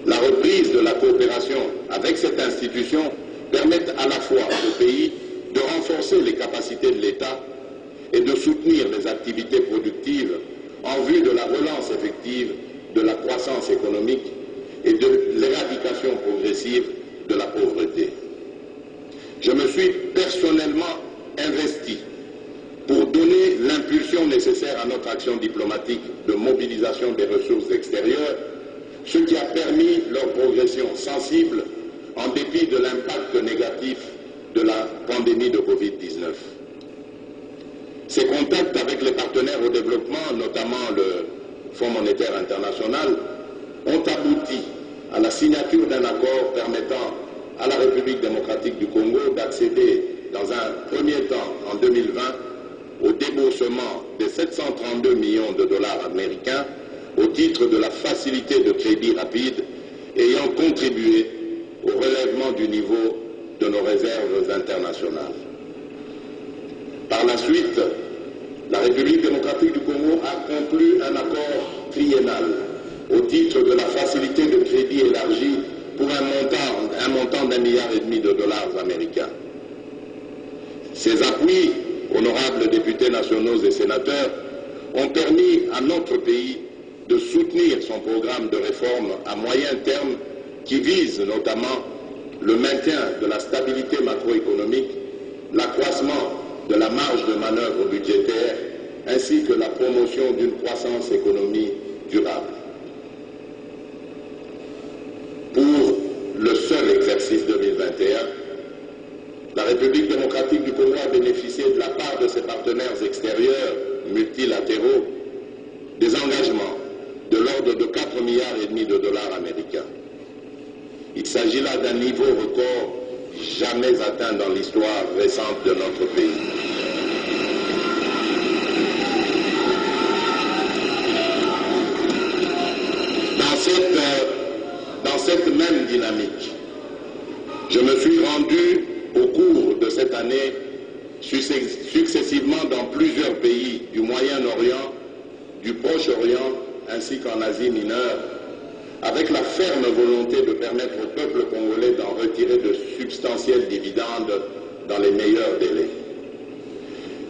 La reprise de la coopération avec cette institution permet à la fois au pays de renforcer les capacités de l'État et de soutenir les activités productives en vue de la relance effective de la croissance économique et de l'éradication progressive de la pauvreté. Je me suis personnellement investi pour donner l'impulsion nécessaire à notre action diplomatique de mobilisation des ressources extérieures, ce qui a permis leur progression sensible en dépit de l'impact négatif de la pandémie de Covid-19. Ces contacts avec les partenaires au développement, notamment le Fonds monétaire international, ont abouti à la signature d'un accord permettant à la République démocratique du Congo d'accéder dans un premier temps, en 2020, au déboursement de 732 millions de dollars américains au titre de la facilité de crédit rapide ayant contribué au relèvement du niveau de nos réserves internationales. Par la suite, la République démocratique du Congo a conclu un accord triennal au titre de la facilité de crédit élargie pour un montant d'1,5 milliard de dollars américains. Ces appuis, honorables députés nationaux et sénateurs, ont permis à notre pays de soutenir son programme de réforme à moyen terme qui vise notamment le maintien de la stabilité macroéconomique, l'accroissement de la marge de manœuvre budgétaire, ainsi que la promotion d'une croissance économique durable. Pour le seul exercice 2021, la République démocratique du Congo a bénéficié de la part de ses partenaires extérieurs multilatéraux des engagements de l'ordre de 4,5 milliards de dollars américains. Il s'agit là d'un niveau record jamais atteint dans l'histoire récente de notre pays. Dans cette même dynamique, je me suis rendu au cours de cette année successivement dans plusieurs pays du Moyen-Orient, du Proche-Orient ainsi qu'en Asie mineure, avec la ferme volonté de permettre au peuple congolais d'en retirer de substantiels dividendes dans les meilleurs délais.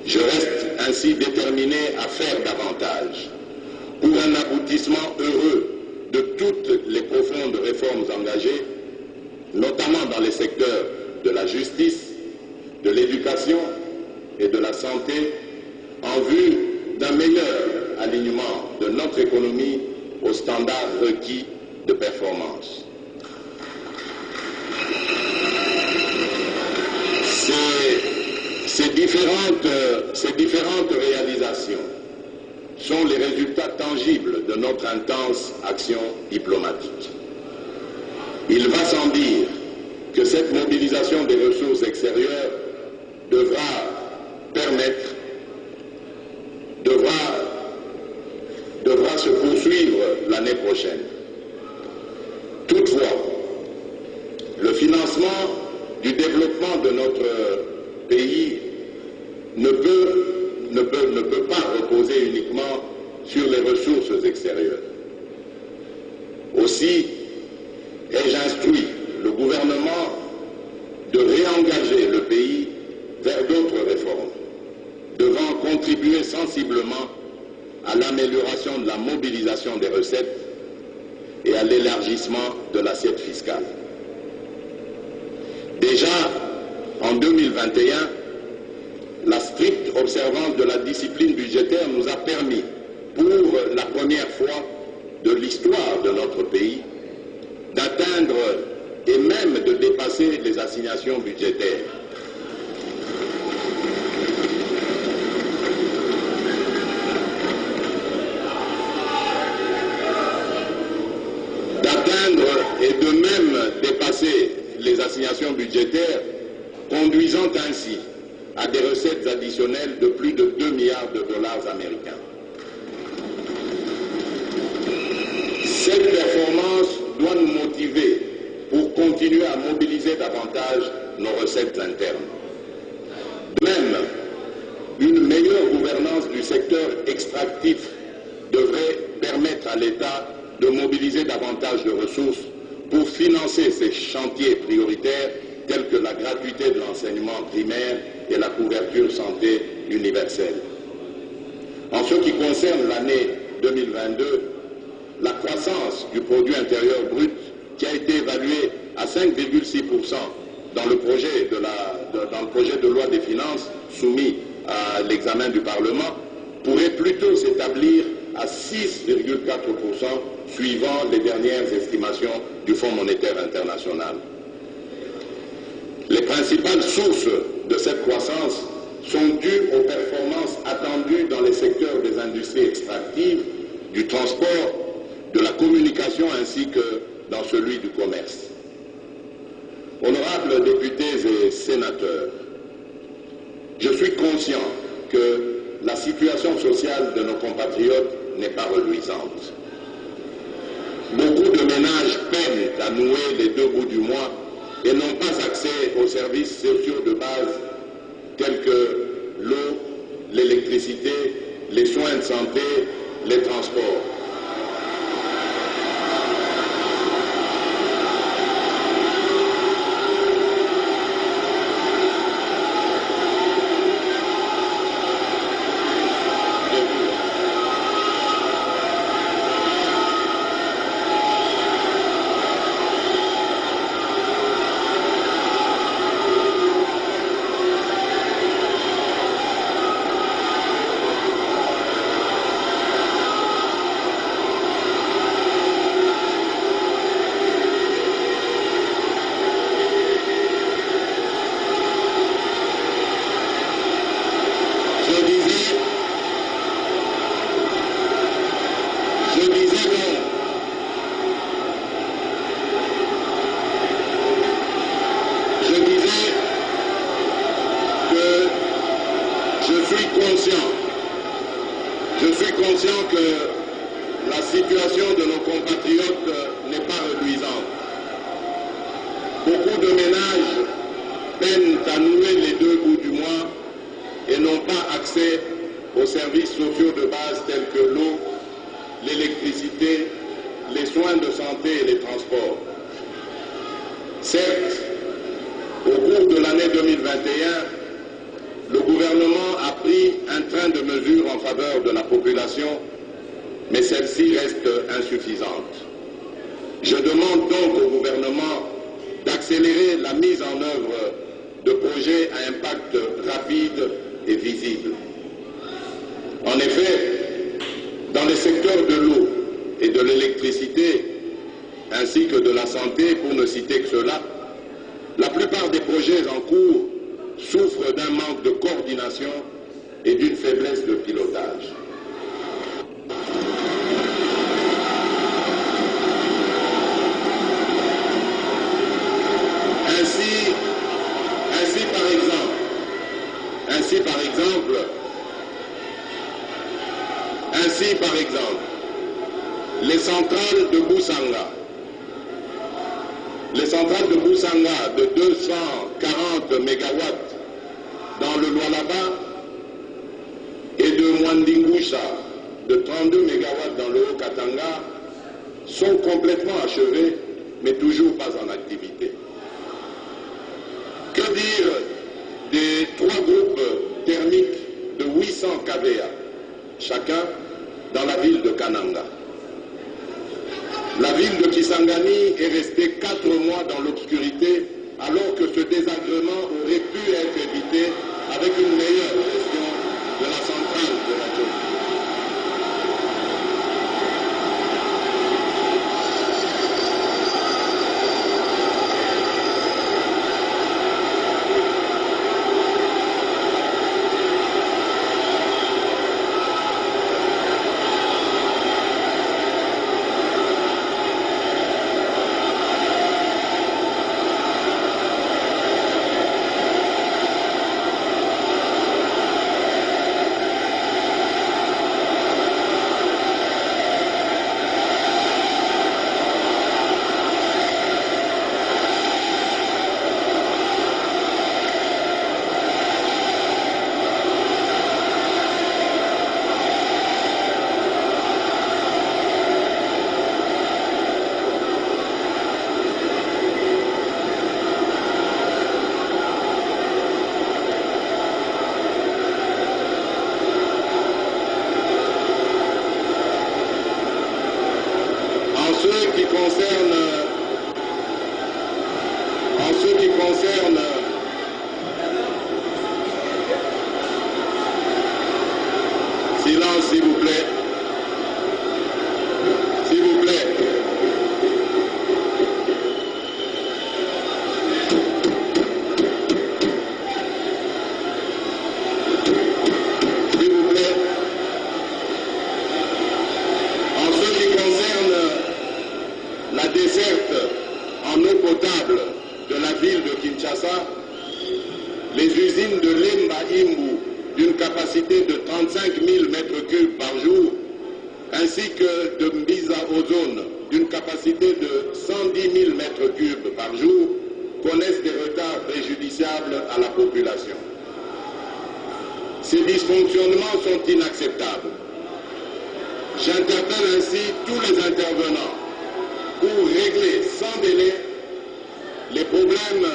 Je reste ainsi déterminé à faire davantage pour un aboutissement heureux de toutes les profondes réformes engagées, notamment dans les secteurs de la justice, de l'éducation et de la santé, en vue d'un meilleur alignement de notre économie aux standards requis de performance. Ces différentes réalisations sont les résultats tangibles de notre intense action diplomatique. Il va sans dire que cette mobilisation des ressources extérieures devra se poursuivre l'année prochaine. Toutefois, le financement du développement de notre pays ne peut pas reposer uniquement sur les ressources extérieures. Aussi, ai-je instruit le gouvernement de réengager le pays vers d'autres réformes, devant contribuer sensiblement à l'amélioration de la mobilisation des recettes et à l'élargissement de l'assiette fiscale. Déjà, en 2021, la stricte observance de la discipline budgétaire nous a permis, pour la première fois de l'histoire de notre pays, d'atteindre et même de dépasser les assignations budgétaires. Et de même dépasser les assignations budgétaires, conduisant ainsi à des recettes additionnelles de plus de 2 milliards de dollars américains. Cette performance doit nous motiver pour continuer à mobiliser davantage nos recettes internes. De même, une meilleure gouvernance du secteur extractif devrait permettre à l'État de mobiliser davantage de ressources pour financer ces chantiers prioritaires tels que la gratuité de l'enseignement primaire et la couverture santé universelle. En ce qui concerne l'année 2022, la croissance du produit intérieur brut, qui a été évaluée à 5,6% dans le projet de loi des finances soumis à l'examen du Parlement, pourrait plutôt s'établir à 6,4% suivant les dernières estimations du Fonds monétaire international. Les principales sources de cette croissance sont dues aux performances attendues dans les secteurs des industries extractives, du transport, de la communication ainsi que dans celui du commerce. Honorables députés et sénateurs, je suis conscient que la situation sociale de nos compatriotes n'est pas reluisante. Beaucoup de ménages peinent à nouer les deux bouts du mois et n'ont pas accès aux services sociaux de base tels que l'eau, l'électricité, les soins de santé, les transports. conscient que la situation de nos compatriotes n'est pas reluisante. Beaucoup de ménages peinent à nouer les deux bouts du mois et n'ont pas accès aux services sociaux de base tels que l'eau, l'électricité, les soins de santé et les transports. Certes, au cours de l'année 2021, le gouvernement a pris un train de mesures en faveur de la population, mais celle-ci reste insuffisante. Je demande donc au gouvernement d'accélérer la mise en œuvre de projets à impact rapide et visible. En effet, dans les secteurs de l'eau et de l'électricité, ainsi que de la santé, pour ne citer que cela, la plupart des projets en cours souffrent d'un manque de coordination et d'une faiblesse de pilotage. Ainsi, par exemple, les centrales de Boussanga. Les centrales de Boussanga de 240 MW dans le Lualaba et de Mwandingusha de 32 MW dans le Haut-Katanga sont complètement achevées, mais toujours pas en activité. Que dire des 3 groupes thermiques de 800 kVA, chacun dans la ville de Kananga? La ville de Kisangani est restée 4 mois dans l'obscurité alors que ce désagrément aurait pu être évité avec une meilleure gestion de la centrale de la zone. Silence, s'il vous plaît. S'il vous plaît. S'il vous plaît. En ce qui concerne la desserte en eau potable de la ville de Kinshasa, les usines de Lemba Imbu d'une capacité de 35 000 m3 par jour, ainsi que de Mbiza Ozone d'une capacité de 110 000 m3 par jour, connaissent des retards préjudiciables à la population. Ces dysfonctionnements sont inacceptables. J'interpelle ainsi tous les intervenants pour régler sans délai les problèmes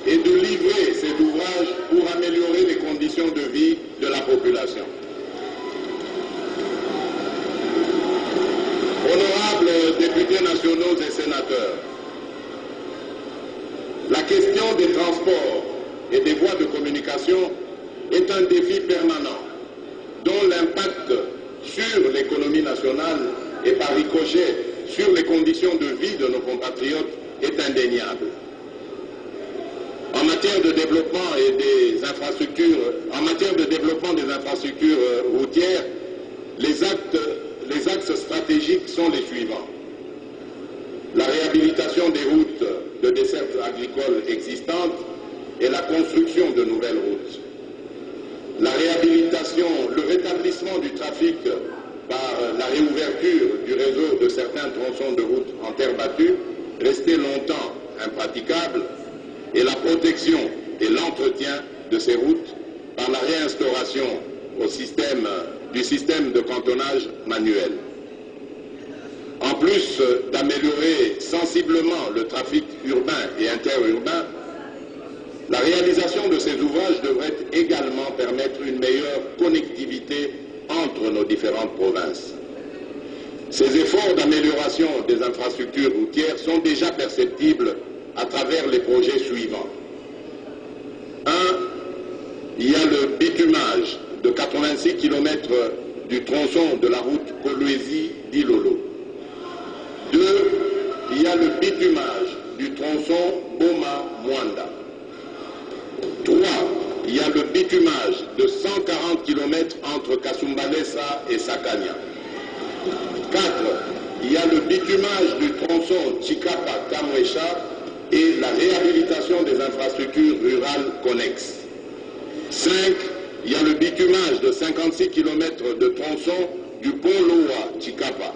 et de livrer cet ouvrage pour améliorer les conditions de vie de la population. Honorables députés nationaux et sénateurs, la question des transports et des voies de communication est un défi permanent dont l'impact sur l'économie nationale et par ricochet sur les conditions de vie de nos compatriotes est indéniable. En matière de développement et des infrastructures, routières, les axes stratégiques sont les suivants. La réhabilitation des routes de desserte agricole existantes et la construction de nouvelles routes. la réhabilitation, le rétablissement du trafic par la réouverture du réseau de certains tronçons de route en terre battue, restés longtemps impraticables, et la protection et l'entretien de ces routes par la réinstauration du système de cantonnage manuel. En plus d'améliorer sensiblement le trafic urbain et interurbain, la réalisation de ces ouvrages devrait également permettre une meilleure connectivité entre nos différentes provinces. Ces efforts d'amélioration des infrastructures routières sont déjà perceptibles à travers les projets suivants. 1. Il y a le bitumage de 86 km du tronçon de la route Kolwezi-Dilolo. 2. Il y a le bitumage du tronçon Boma-Mwanda. 3. Il y a le bitumage de 140 km entre Kasumbalesa et Sakania. 4. Il y a le bitumage du tronçon Chikapa-Kamwesha et la réhabilitation des infrastructures rurales connexes. 5. Il y a le bitumage de 56 km de tronçon du pont Loa-Chikapa.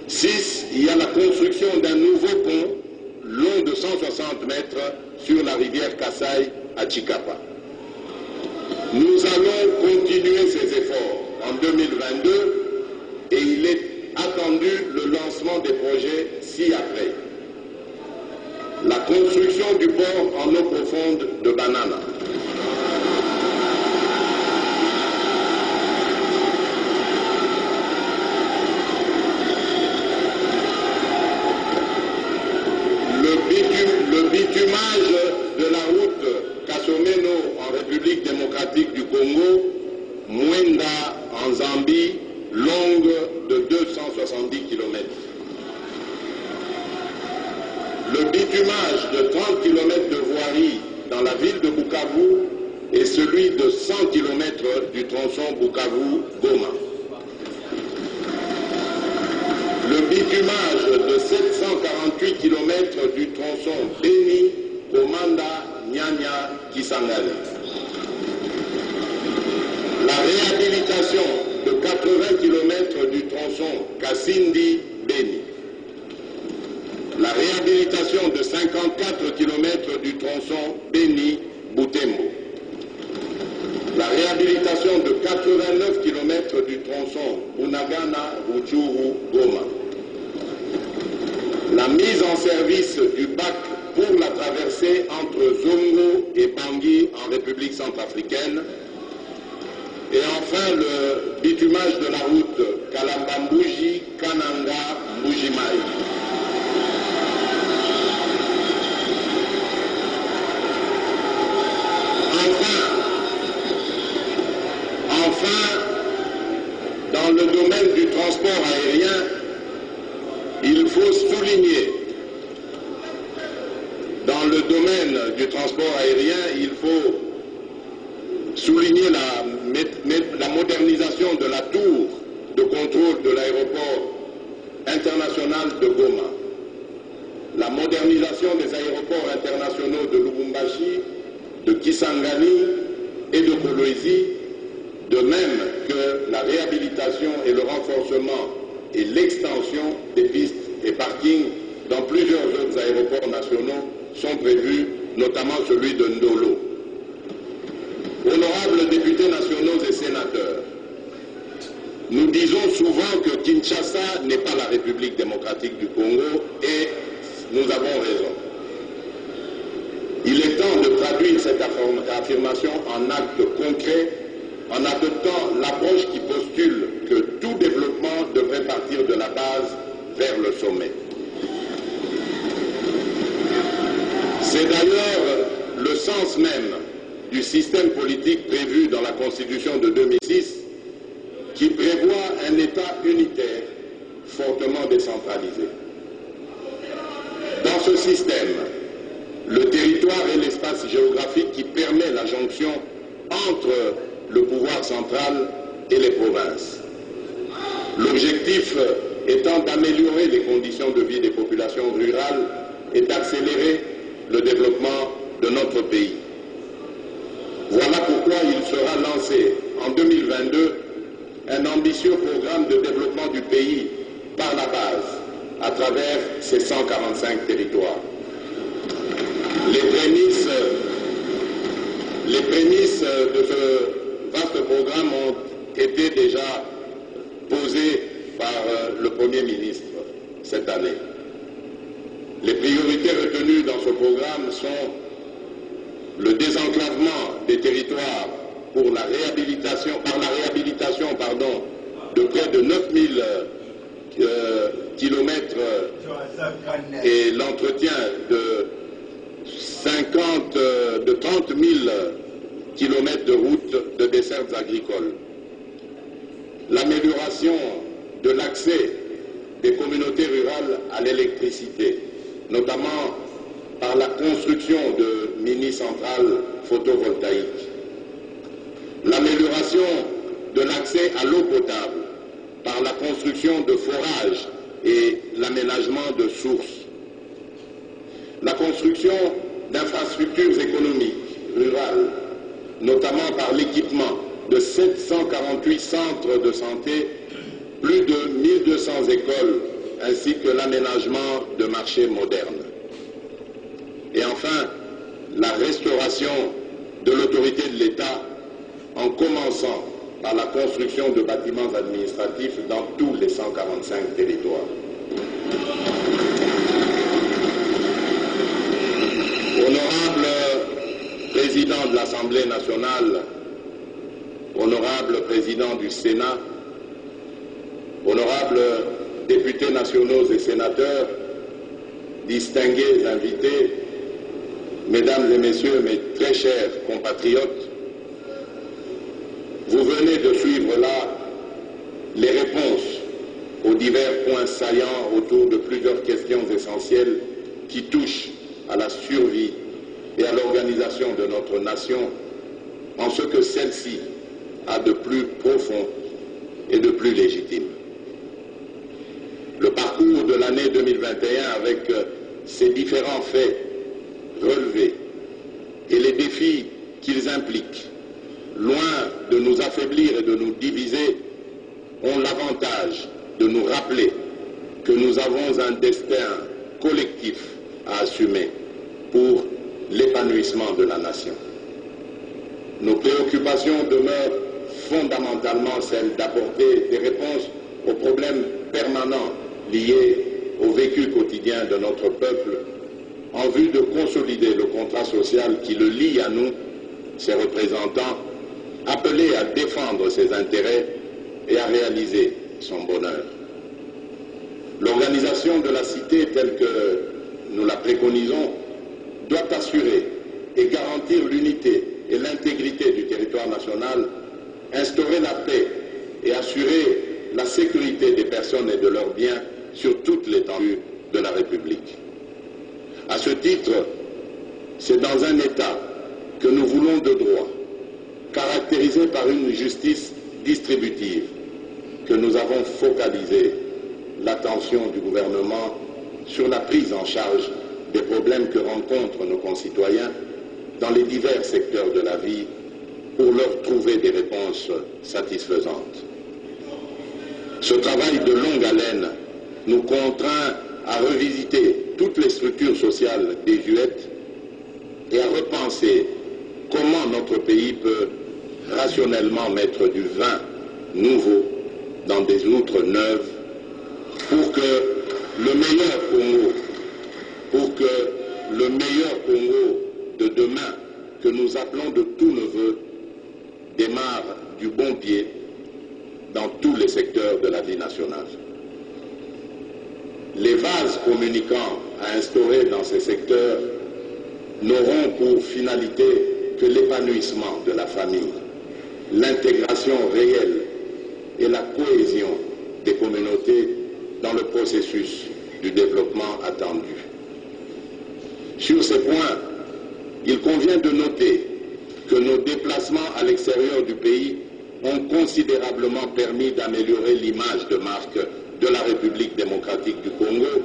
6. Il y a la construction d'un nouveau pont long de 160 mètres sur la rivière Kasaï à Chikapa. Nous allons continuer ces efforts en 2022 et il est attendu le lancement des projets ci-après. La construction du port en eau profonde de Banana. Le bitumage de la route Kasomeno en République démocratique du Congo, Mwenda en Zambie, longue de 270 km. Le bitumage de 30 km de voirie dans la ville de Bukavu et celui de 100 km du tronçon Bukavu-Goma. Le bitumage de 748 km du tronçon Beni, Komanda, Nyanya, Kisangani. La réhabilitation de 80 km du tronçon Kasindi-Beni. La réhabilitation de 54 km du tronçon Beni-Butembo. La réhabilitation de 89 km du tronçon Bunagana-Rutshuru-Goma. La mise en service du bac pour la traversée entre Zongo et Bangui en République centrafricaine. Et enfin, le bitumage de la route Kalambambouji-Kananga-Mbujimai. Enfin, dans le domaine du transport aérien, il faut souligner, la modernisation de la tour de contrôle de l'aéroport international de Goma, la modernisation des aéroports internationaux de Lubumbashi, de Kisangani et de Kolwezi, de même que la réhabilitation et le renforcement et l'extension des pistes et parkings dans plusieurs autres aéroports nationaux sont prévus, notamment celui de Ndolo. Honorables députés nationaux et sénateurs, nous disons souvent que Kinshasa n'est pas la République démocratique du Congo et nous avons raison. Il est temps de traduire cette affirmation en actes concrets en adoptant l'approche qui postule que tout développement devrait partir de la base vers le sommet. C'est d'ailleurs le sens même du système politique prévu dans la Constitution de 2006 qui prévoit un État unitaire fortement décentralisé. Dans ce système, le territoire est l'espace géographique qui permet la jonction entre le pouvoir central et les provinces. L'objectif étant d'améliorer les conditions de vie des populations rurales et d'accélérer le développement de notre pays. Voilà pourquoi il sera lancé en 2022 un ambitieux programme de développement du pays par la base, à travers ses 145 territoires. Les prémices de ce vaste programme ont été déjà posées par le Premier ministre cette année. Les priorités retenues dans ce programme sont le désenclavement des territoires pour la réhabilitation, de près de 9000 kilomètres et l'entretien de 30 000 kilomètres de routes de dessertes agricoles. L'amélioration de l'accès des communautés rurales à l'électricité, notamment par la construction de mini-centrales photovoltaïques. L'amélioration de l'accès à l'eau potable par la construction de forages et l'aménagement de sources. La construction d'infrastructures économiques rurales, notamment par l'équipement de 748 centres de santé, plus de 1200 écoles, ainsi que l'aménagement de marchés modernes. Et enfin, la restauration de l'autorité de l'État en commençant par la construction de bâtiments administratifs dans tous les 145 territoires. Honorable Président de l'Assemblée nationale, honorable Président du Sénat, honorables députés nationaux et sénateurs, distingués invités, mesdames et messieurs, mes très chers compatriotes, vous venez de suivre là les réponses aux divers points saillants autour de plusieurs questions essentielles qui touchent à la survie et à l'organisation de notre nation en ce que celle-ci a de plus profond et de plus légitime. Le parcours de l'année 2021 avec ses différents faits relevés et les défis qu'ils impliquent, loin de nous affaiblir et de nous diviser, ont l'avantage de nous rappeler que nous avons un destin collectif à assumer pour l'épanouissement de la nation. Nos préoccupations demeurent fondamentalement celles d'apporter des réponses aux problèmes permanents liés au vécu quotidien de notre peuple en vue de consolider le contrat social qui le lie à nous, ses représentants, appelés à défendre ses intérêts et à réaliser son bonheur. L'organisation de la cité telle que nous la préconisons doit assurer et garantir l'unité et l'intégrité du territoire national, instaurer la paix et assurer la sécurité des personnes et de leurs biens sur toute l'étendue de la République. À ce titre, c'est dans un État que nous voulons de droit, caractérisé par une justice distributive, que nous avons focalisé l'attention du gouvernement sur la prise en charge des problèmes que rencontrent nos concitoyens dans les divers secteurs de la vie pour leur trouver des réponses satisfaisantes. Ce travail de longue haleine nous contraint à revisiter toutes les structures sociales désuètes et à repenser comment notre pays peut rationnellement mettre du vin nouveau dans des outres neuves pour que le meilleur Congo de demain que nous appelons de tous nos vœux démarre du bon pied dans tous les secteurs de la vie nationale. Les vases communicants à instaurer dans ces secteurs n'auront pour finalité que l'épanouissement de la famille, l'intégration réelle et la cohésion des communautés dans le processus du développement attendu. Sur ces points, il convient de noter que nos déplacements à l'extérieur du pays ont considérablement permis d'améliorer l'image de marque de la République démocratique du Congo,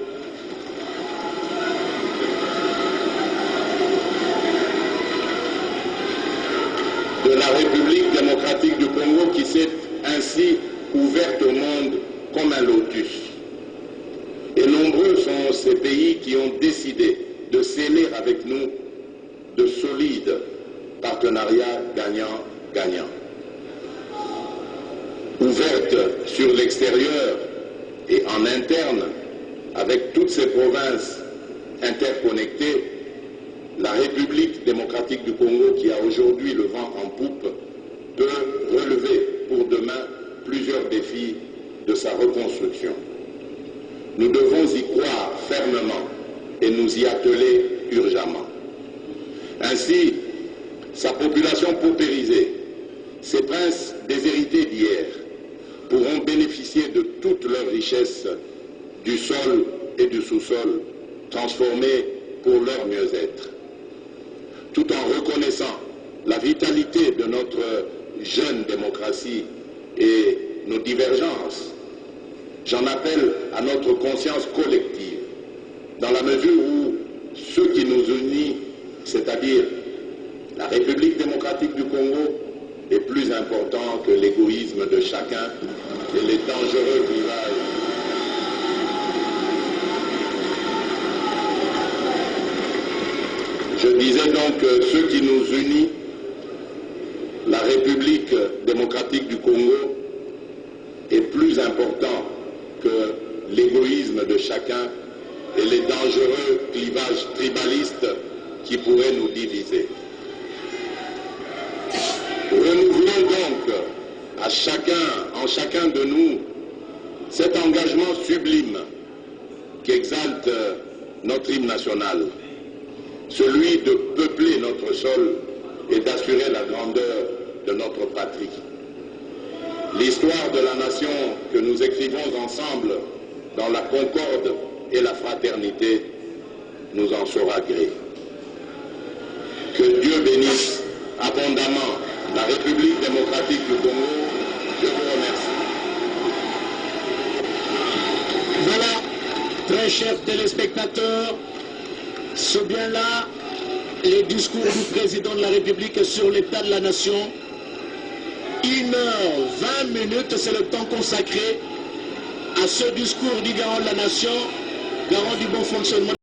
s'est ainsi ouverte au monde comme un lotus. Et nombreux sont ces pays qui ont décidé de sceller avec nous de solides partenariats gagnant-gagnant. Ouverte sur l'extérieur et en interne, avec toutes ces provinces interconnectées, la République démocratique du Congo, qui a aujourd'hui le vent en poupe, peut relever pour demain plusieurs défis de sa reconstruction. Nous devons y croire fermement et nous y atteler urgemment. Ainsi, sa population paupérisée, ses princes déshérités d'hier, pourront bénéficier de toutes leurs richesses du sol et du sous-sol, transformées pour leur mieux-être. Tout en reconnaissant la vitalité de notre jeune démocratie et nos divergences, j'en appelle à notre conscience collective, dans la mesure où ce qui nous unit, c'est-à-dire la République démocratique du Congo, est plus important que l'égoïsme de chacun et les dangereux clivages. Je disais donc que ce qui nous unit, la République démocratique du Congo, est plus important que l'égoïsme de chacun et les dangereux clivages tribalistes qui pourraient nous diviser. Renouvelons donc en chacun de nous cet engagement sublime qu'exalte notre hymne national, celui de peupler notre sol et d'assurer la grandeur de notre patrie. L'histoire de la nation que nous écrivons ensemble dans la concorde et la fraternité nous en saura gré. Que Dieu bénisse abondamment la République démocratique du Congo. Je vous remercie. Voilà, très chers téléspectateurs, c'est bien là les discours du président de la République sur l'état de la nation. 1h20, c'est le temps consacré à ce discours du garant de la nation, garant du bon fonctionnement.